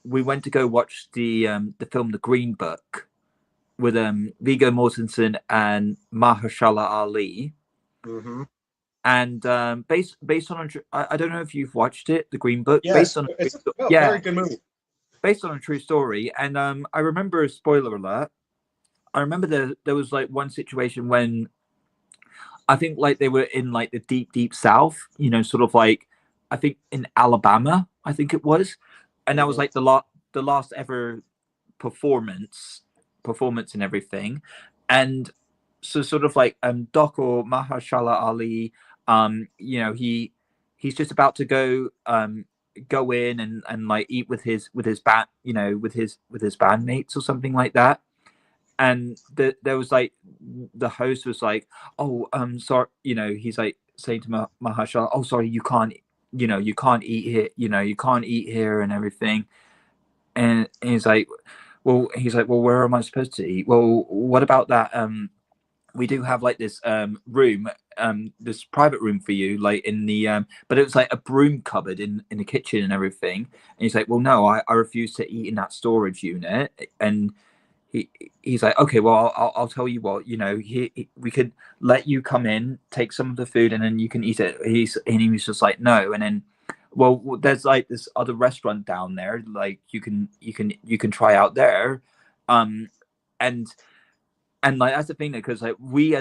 we went to go watch the film The Green Book with Viggo Mortensen and Mahershala Ali. Mm-hmm. And based on I don't know if you've watched it, The Green Book. Yes, based on it's a very good movie. Based on a true story. And I remember, spoiler alert, I remember there was like one situation when I think like they were in like the deep South, you know, sort of like I think in Alabama, I think it was, and that was like the last ever performance and everything, and so sort of like Doc or Mahershala Ali, you know, he's just about to go in and like eat with his band, you know, with his bandmates or something like that. And there was like the host was like, oh, sorry, you know, he's like saying to Mahershala, oh, sorry, you can't eat here, you know, you can't eat here and everything. And he's like, well, where am I supposed to eat? Well, what about that? We do have like this room, this private room for you, like in the but it was like a broom cupboard in the kitchen and everything. And he's like, well, no, I refuse to eat in that storage unit. And he's like, okay, well, I'll tell you what, you know, we could let you come in, take some of the food, and then you can eat it. He was just like, no. And then, well, there's like this other restaurant down there, like you can try out there, and like that's the thing, because like we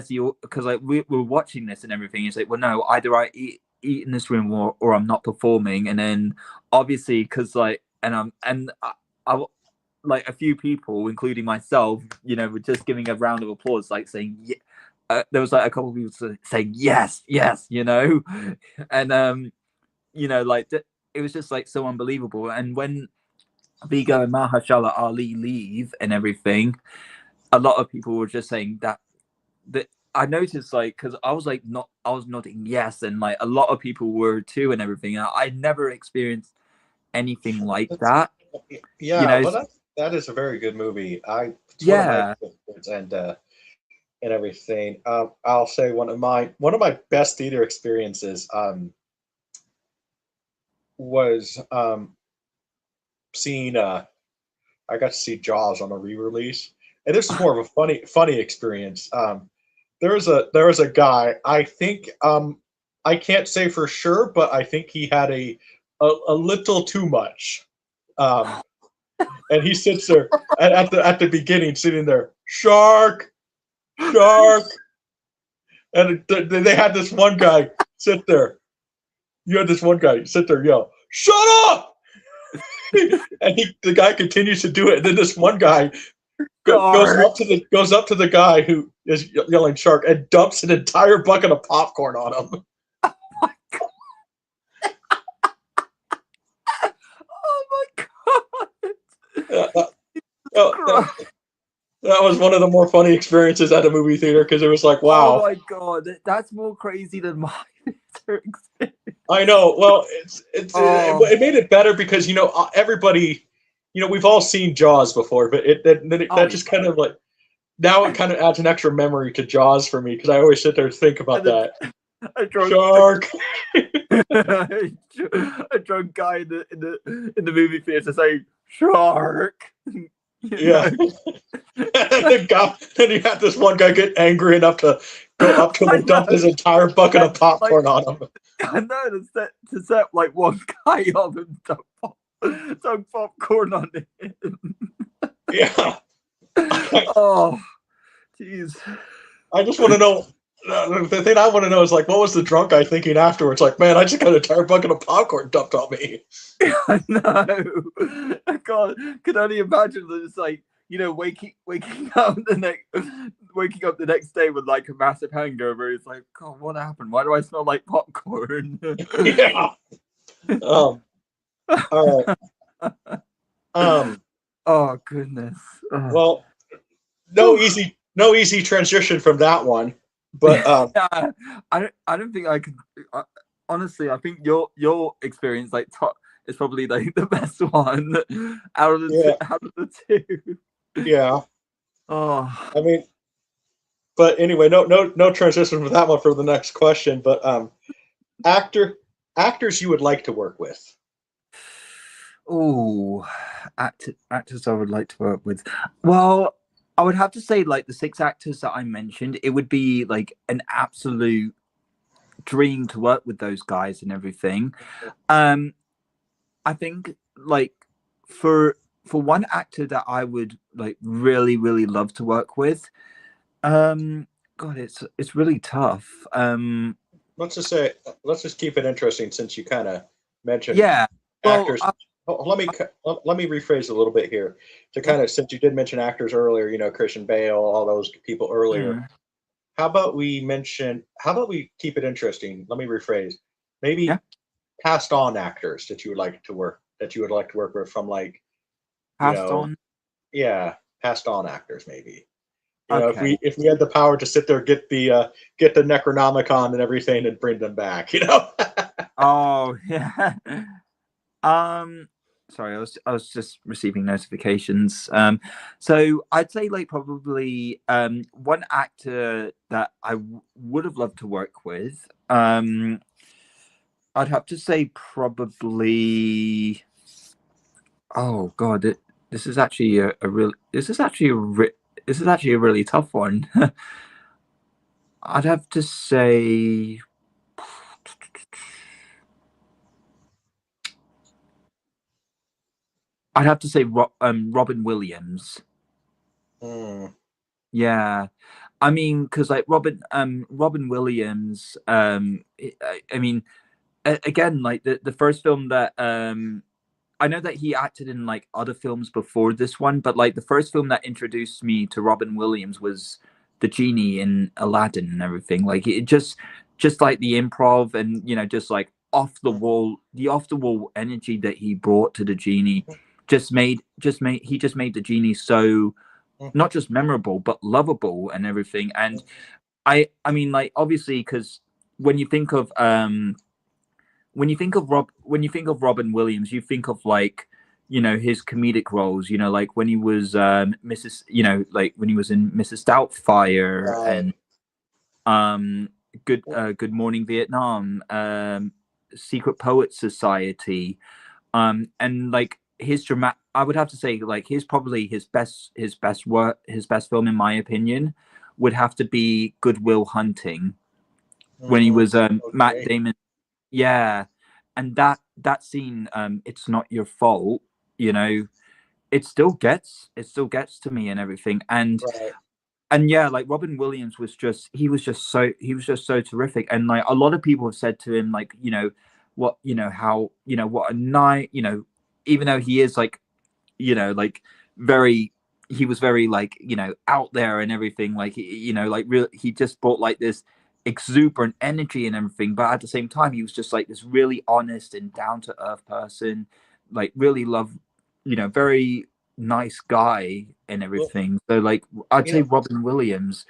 were watching this and everything. It's like, well, no, either I eat in this room or I'm not performing. And then obviously, because like, I like a few people, including myself, you know, were just giving a round of applause, like saying, yeah. There was like a couple of people saying yes, you know, and you know, like it was just like so unbelievable. And when Vigo and Mahershala Ali leave and everything, a lot of people were just saying that I noticed, like, because I was nodding yes, and like a lot of people were too and everything. I never experienced anything like that. Yeah, you know, well, that is a very good movie. One of my favorites, and everything. I'll say one of my best theater experiences was seeing I got to see Jaws on a re-release, and this is more of a funny experience. There was a guy, I think, I can't say for sure, but I think he had a little too much. And he sits there at the beginning, sitting there, shark, and they had this one guy sit there. You had this one guy sit there, yell, "Shut up!" And the guy continues to do it, and then this one guy goes up to the guy who is yelling "shark" and dumps an entire bucket of popcorn on him. Oh my god! Well, that was one of the more funny experiences at a movie theater because it was like, wow. Oh my god, that's more crazy than my theater experience. I know. Well, Oh. it made it better because everybody, we've all seen Jaws before, but that just kind of like now it kind of adds an extra memory to Jaws for me because I always sit there and think about that. Shark. A drunk guy in the movie theater saying shark. Yeah. Then you had this one guy get angry enough to go up to him and dump his entire bucket of popcorn on him. I know to set like one guy up and dump popcorn on him. Yeah. Oh, jeez. I just want to know. The thing I want to know is like, what was the drunk guy thinking afterwards? Like, man, I just got an entire bucket of popcorn dumped on me. I know. I can only imagine that it's like, waking up the next day with like a massive hangover. It's like, God, what happened? Why do I smell like popcorn? Yeah. All right. Oh goodness. Well, no easy transition from that one. But I don't think I could. Honestly, I think your experience is probably like the best one out of the two. Yeah. Oh. I mean, but anyway, no transition from that one for the next question. But actors you would like to work with. Oh, actors I would like to work with. Well, I would have to say like the 6 actors that I mentioned, it would be like an absolute dream to work with those guys and everything. I think like for one actor that I would like really, really love to work with, God, it's really tough. Let's just keep it interesting since you kind of mentioned actors. Let me rephrase a little bit here to kind of, since you did mention actors earlier, Christian Bale, all those people earlier. How about we keep it interesting? Let me rephrase. Maybe passed on actors that you would like to work with from like passed on actors maybe. If we had the power to sit there, get the Necronomicon and everything and bring them back, Oh yeah. Sorry, I was just receiving notifications. So I'd say like probably one actor that I would have loved to work with. I'd have to say probably. Oh God, this is actually a really tough one. I'd have to say. I'd have to say Robin Williams. Yeah, I mean, because like Robin Williams. I mean, again, like the first film that I know that he acted in like other films before this one, but like the first film that introduced me to Robin Williams was the genie in Aladdin and everything. Like it just like the improv and just like the off the wall energy that he brought to the genie just made the genie so not just memorable but lovable and everything. And I mean, like, obviously, because when you think of Robin Williams, you think of like his comedic roles, like when he was like when he was in Mrs. Doubtfire and Good Morning Vietnam, Secret Poets Society, and like his I would have to say like his best film in my opinion would have to be Good Will Hunting, when he was Matt Damon. Yeah, and that scene, It's Not Your Fault, it still gets to me and everything. And yeah, like Robin Williams was just so terrific. And like a lot of people have said to him, like, what a night, even though he is like, like he was very like, out there and everything, like, like real, he just brought like this exuberant energy and everything, but at the same time he was just like this really honest and down to earth person, like really very nice guy and Well, everything. So like I'd you say know, Robin Williams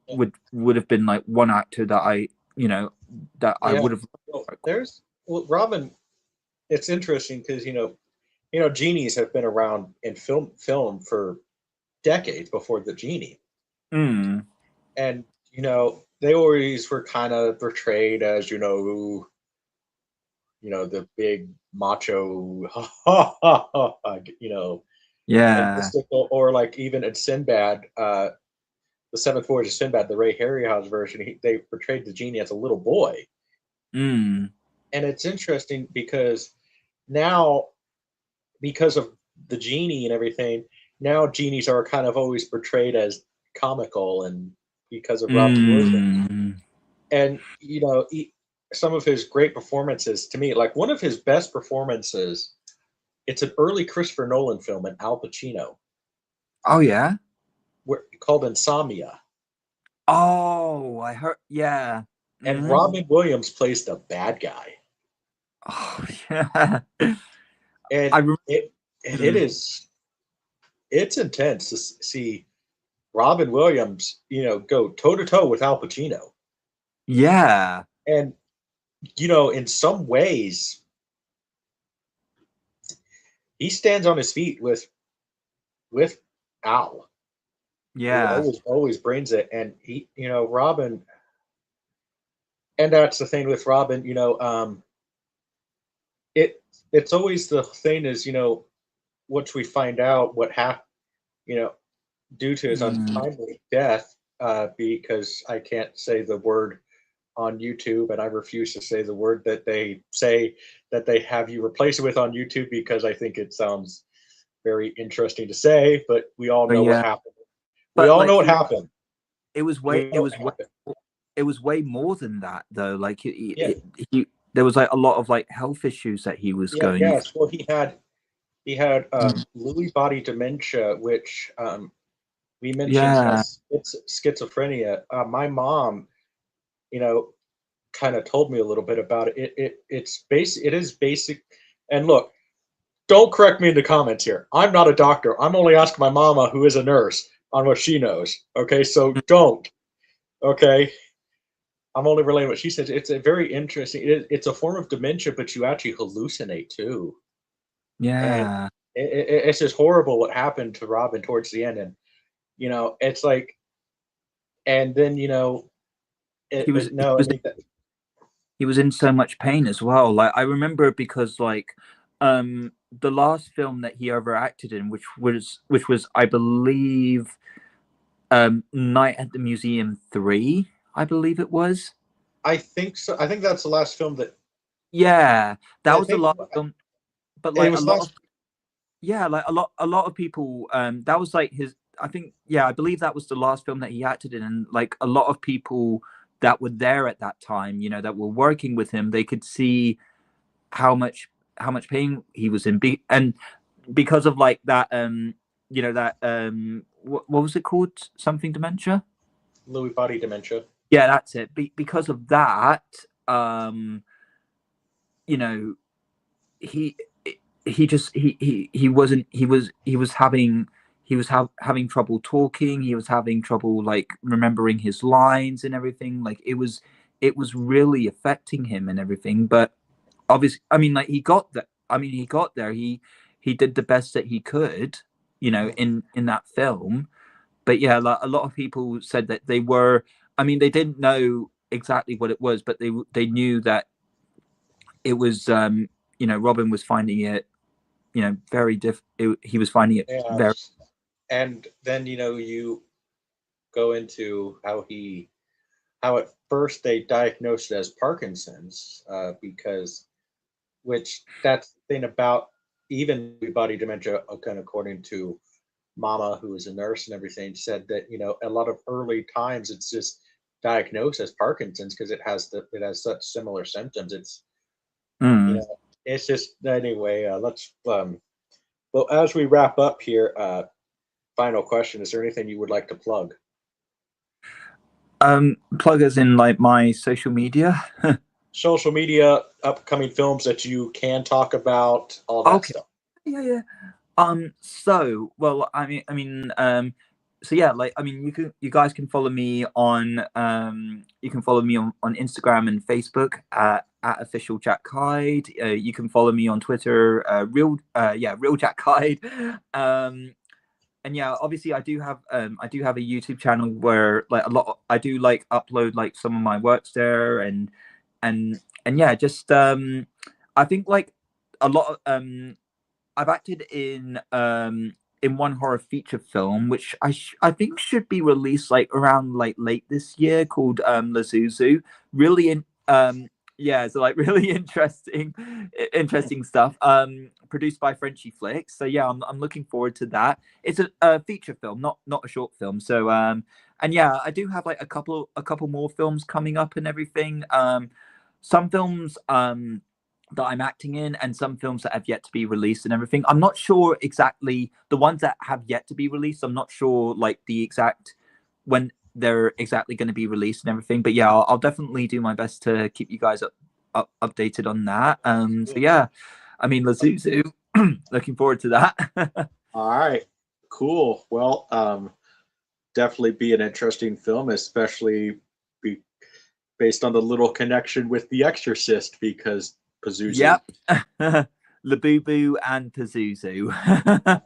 would have been like one actor that I yeah. would have. Well, Robin. It's interesting because genies have been around in film for decades before the genie, Mm, and they always were kind of portrayed as the big macho, and yeah. mystical, or like even in Sinbad, the Seventh Voyage of Sinbad, the Ray Harryhausen version, they portrayed the genie as a little boy, Mm, and it's interesting because now, because of the genie and everything, now genies are kind of always portrayed as comical, and because of Robin Williams, mm, and some of his great performances to me, like one of his best performances, it's an early Christopher Nolan film, in Al Pacino, oh yeah. called Insomnia, Oh, I heard. Yeah. and Hmm. Robin Williams plays the bad guy, Oh yeah. and I remember. it is, it's intense to see Robin Williams, go toe to toe with Al Pacino, Yeah. and in some ways, he stands on his feet with Al, who Yeah. always brings it, and Robin, and that's the thing with Robin, it it's always the thing is, once we find out what happened, you know, due to his Mm. untimely death, because I can't say the word on YouTube, and I refuse to say the word that they say that they have you replace it with on YouTube, because I think it sounds very interesting to say, but we all But know what yeah. happened. We But all know like what happened. it was way. We It know was what way. happened. It was way more than that though. Like Yeah, there was like a lot of like health issues that he was yeah, going yes. Well, he had through. Lewy body dementia, which we mentioned Yeah. schizophrenia. My mom, you know, kind of told me a little bit about it. It's basic. It is basic. And look, don't correct me in the comments here. I'm not a doctor. I'm only asking my mama, who is a nurse, on what she knows. Okay, so don't. Okay, I'm only relaying what she says. It's a very interesting. It's a form of dementia, but you actually hallucinate too, and Yeah. it's just horrible what happened to Robin towards the end. And it's like, and then He was. He no, I was. mean that, He was in so much pain as well. Like I remember because like the last film that he ever acted in, which was I believe Night at the Museum 3, I believe it was. I think so. I think that's the last film that Yeah, that I was the think last film. But it like a was lot of last. yeah, like a lot of people that was like his I think yeah, I believe that was the last film that he acted in, and like a lot of people that were there at that time, that were working with him, they could see how much pain he was in and because of like that that what was it called, something dementia. Lewy body dementia. Yeah, that's it. Because of that, um you know he he just he wasn't he was having having trouble talking. He was having trouble like remembering his lines and everything. Like it was really affecting him and everything. But obviously, I mean, like he got there. He did the best that he could, in that film. But yeah, like, a lot of people said that they were. I mean, they didn't know exactly what it was, but they knew that it was. Robin was finding it. Very he was finding it very. Yes, and then you go into how at first they diagnosed it as Parkinson's, because which that's the thing about even Lewy body dementia, again, according to Mama, who was a nurse and everything, said that a lot of early times it's just diagnosed as Parkinson's because it has such similar symptoms. You Mm. know it's just anyway. Let's well, as we wrap up here, final question: is there anything you would like to plug? Plug us in like my social media. Social media, upcoming films that you can talk about, all that Okay. stuff. Yeah, yeah. So well, so yeah, like I mean, you guys can follow me on you can follow me on Instagram and Facebook at official Jack Hyde. You can follow me on Twitter, real Jack Hyde. And yeah, obviously I do have a YouTube channel where like I do like upload like some of my works there, and yeah, just I think like a lot of I've acted in one horror feature film which I think should be released like around like late this year, called Lazuzu. Really in Yeah, so like really interesting stuff, produced by Frenchy Flicks. So yeah, I'm looking forward to that. It's a feature film, not a short film. So and yeah, I do have like a couple more films coming up and everything. Some films that I'm acting in, and some films that have yet to be released and everything. I'm not sure exactly the ones that have yet to be released. I'm not sure like the exact when they're exactly going to be released and everything. But yeah, I'll definitely do my best to keep you guys updated on that. So yeah, I mean, Lazuzu, looking forward to that. All right, cool. Well, definitely be an interesting film, especially be based on the little connection with The Exorcist, because Pazuzu. Yep. Labubu and Pazuzu.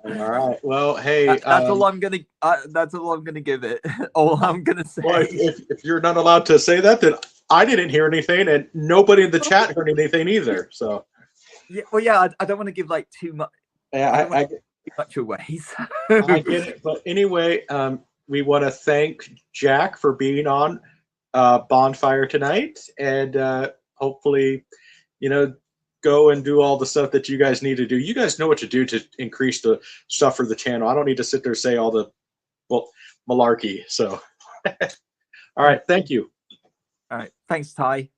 All right. Well, hey, that's all I'm gonna. That's all I'm gonna give it. All I'm gonna say. Well, if you're not allowed to say that, then I didn't hear anything, and nobody in the chat heard anything either. So. Yeah. Well, yeah. I don't want to give like too much. Yeah, I too much away. So. I get it. But anyway, we want to thank Jack for being on Bonfire tonight, and hopefully, go and do all the stuff that you guys need to do. You guys know what to do to increase the stuff for the channel. I don't need to sit there and say all the malarkey. So, all right. Thank you. All right. Thanks, Ty.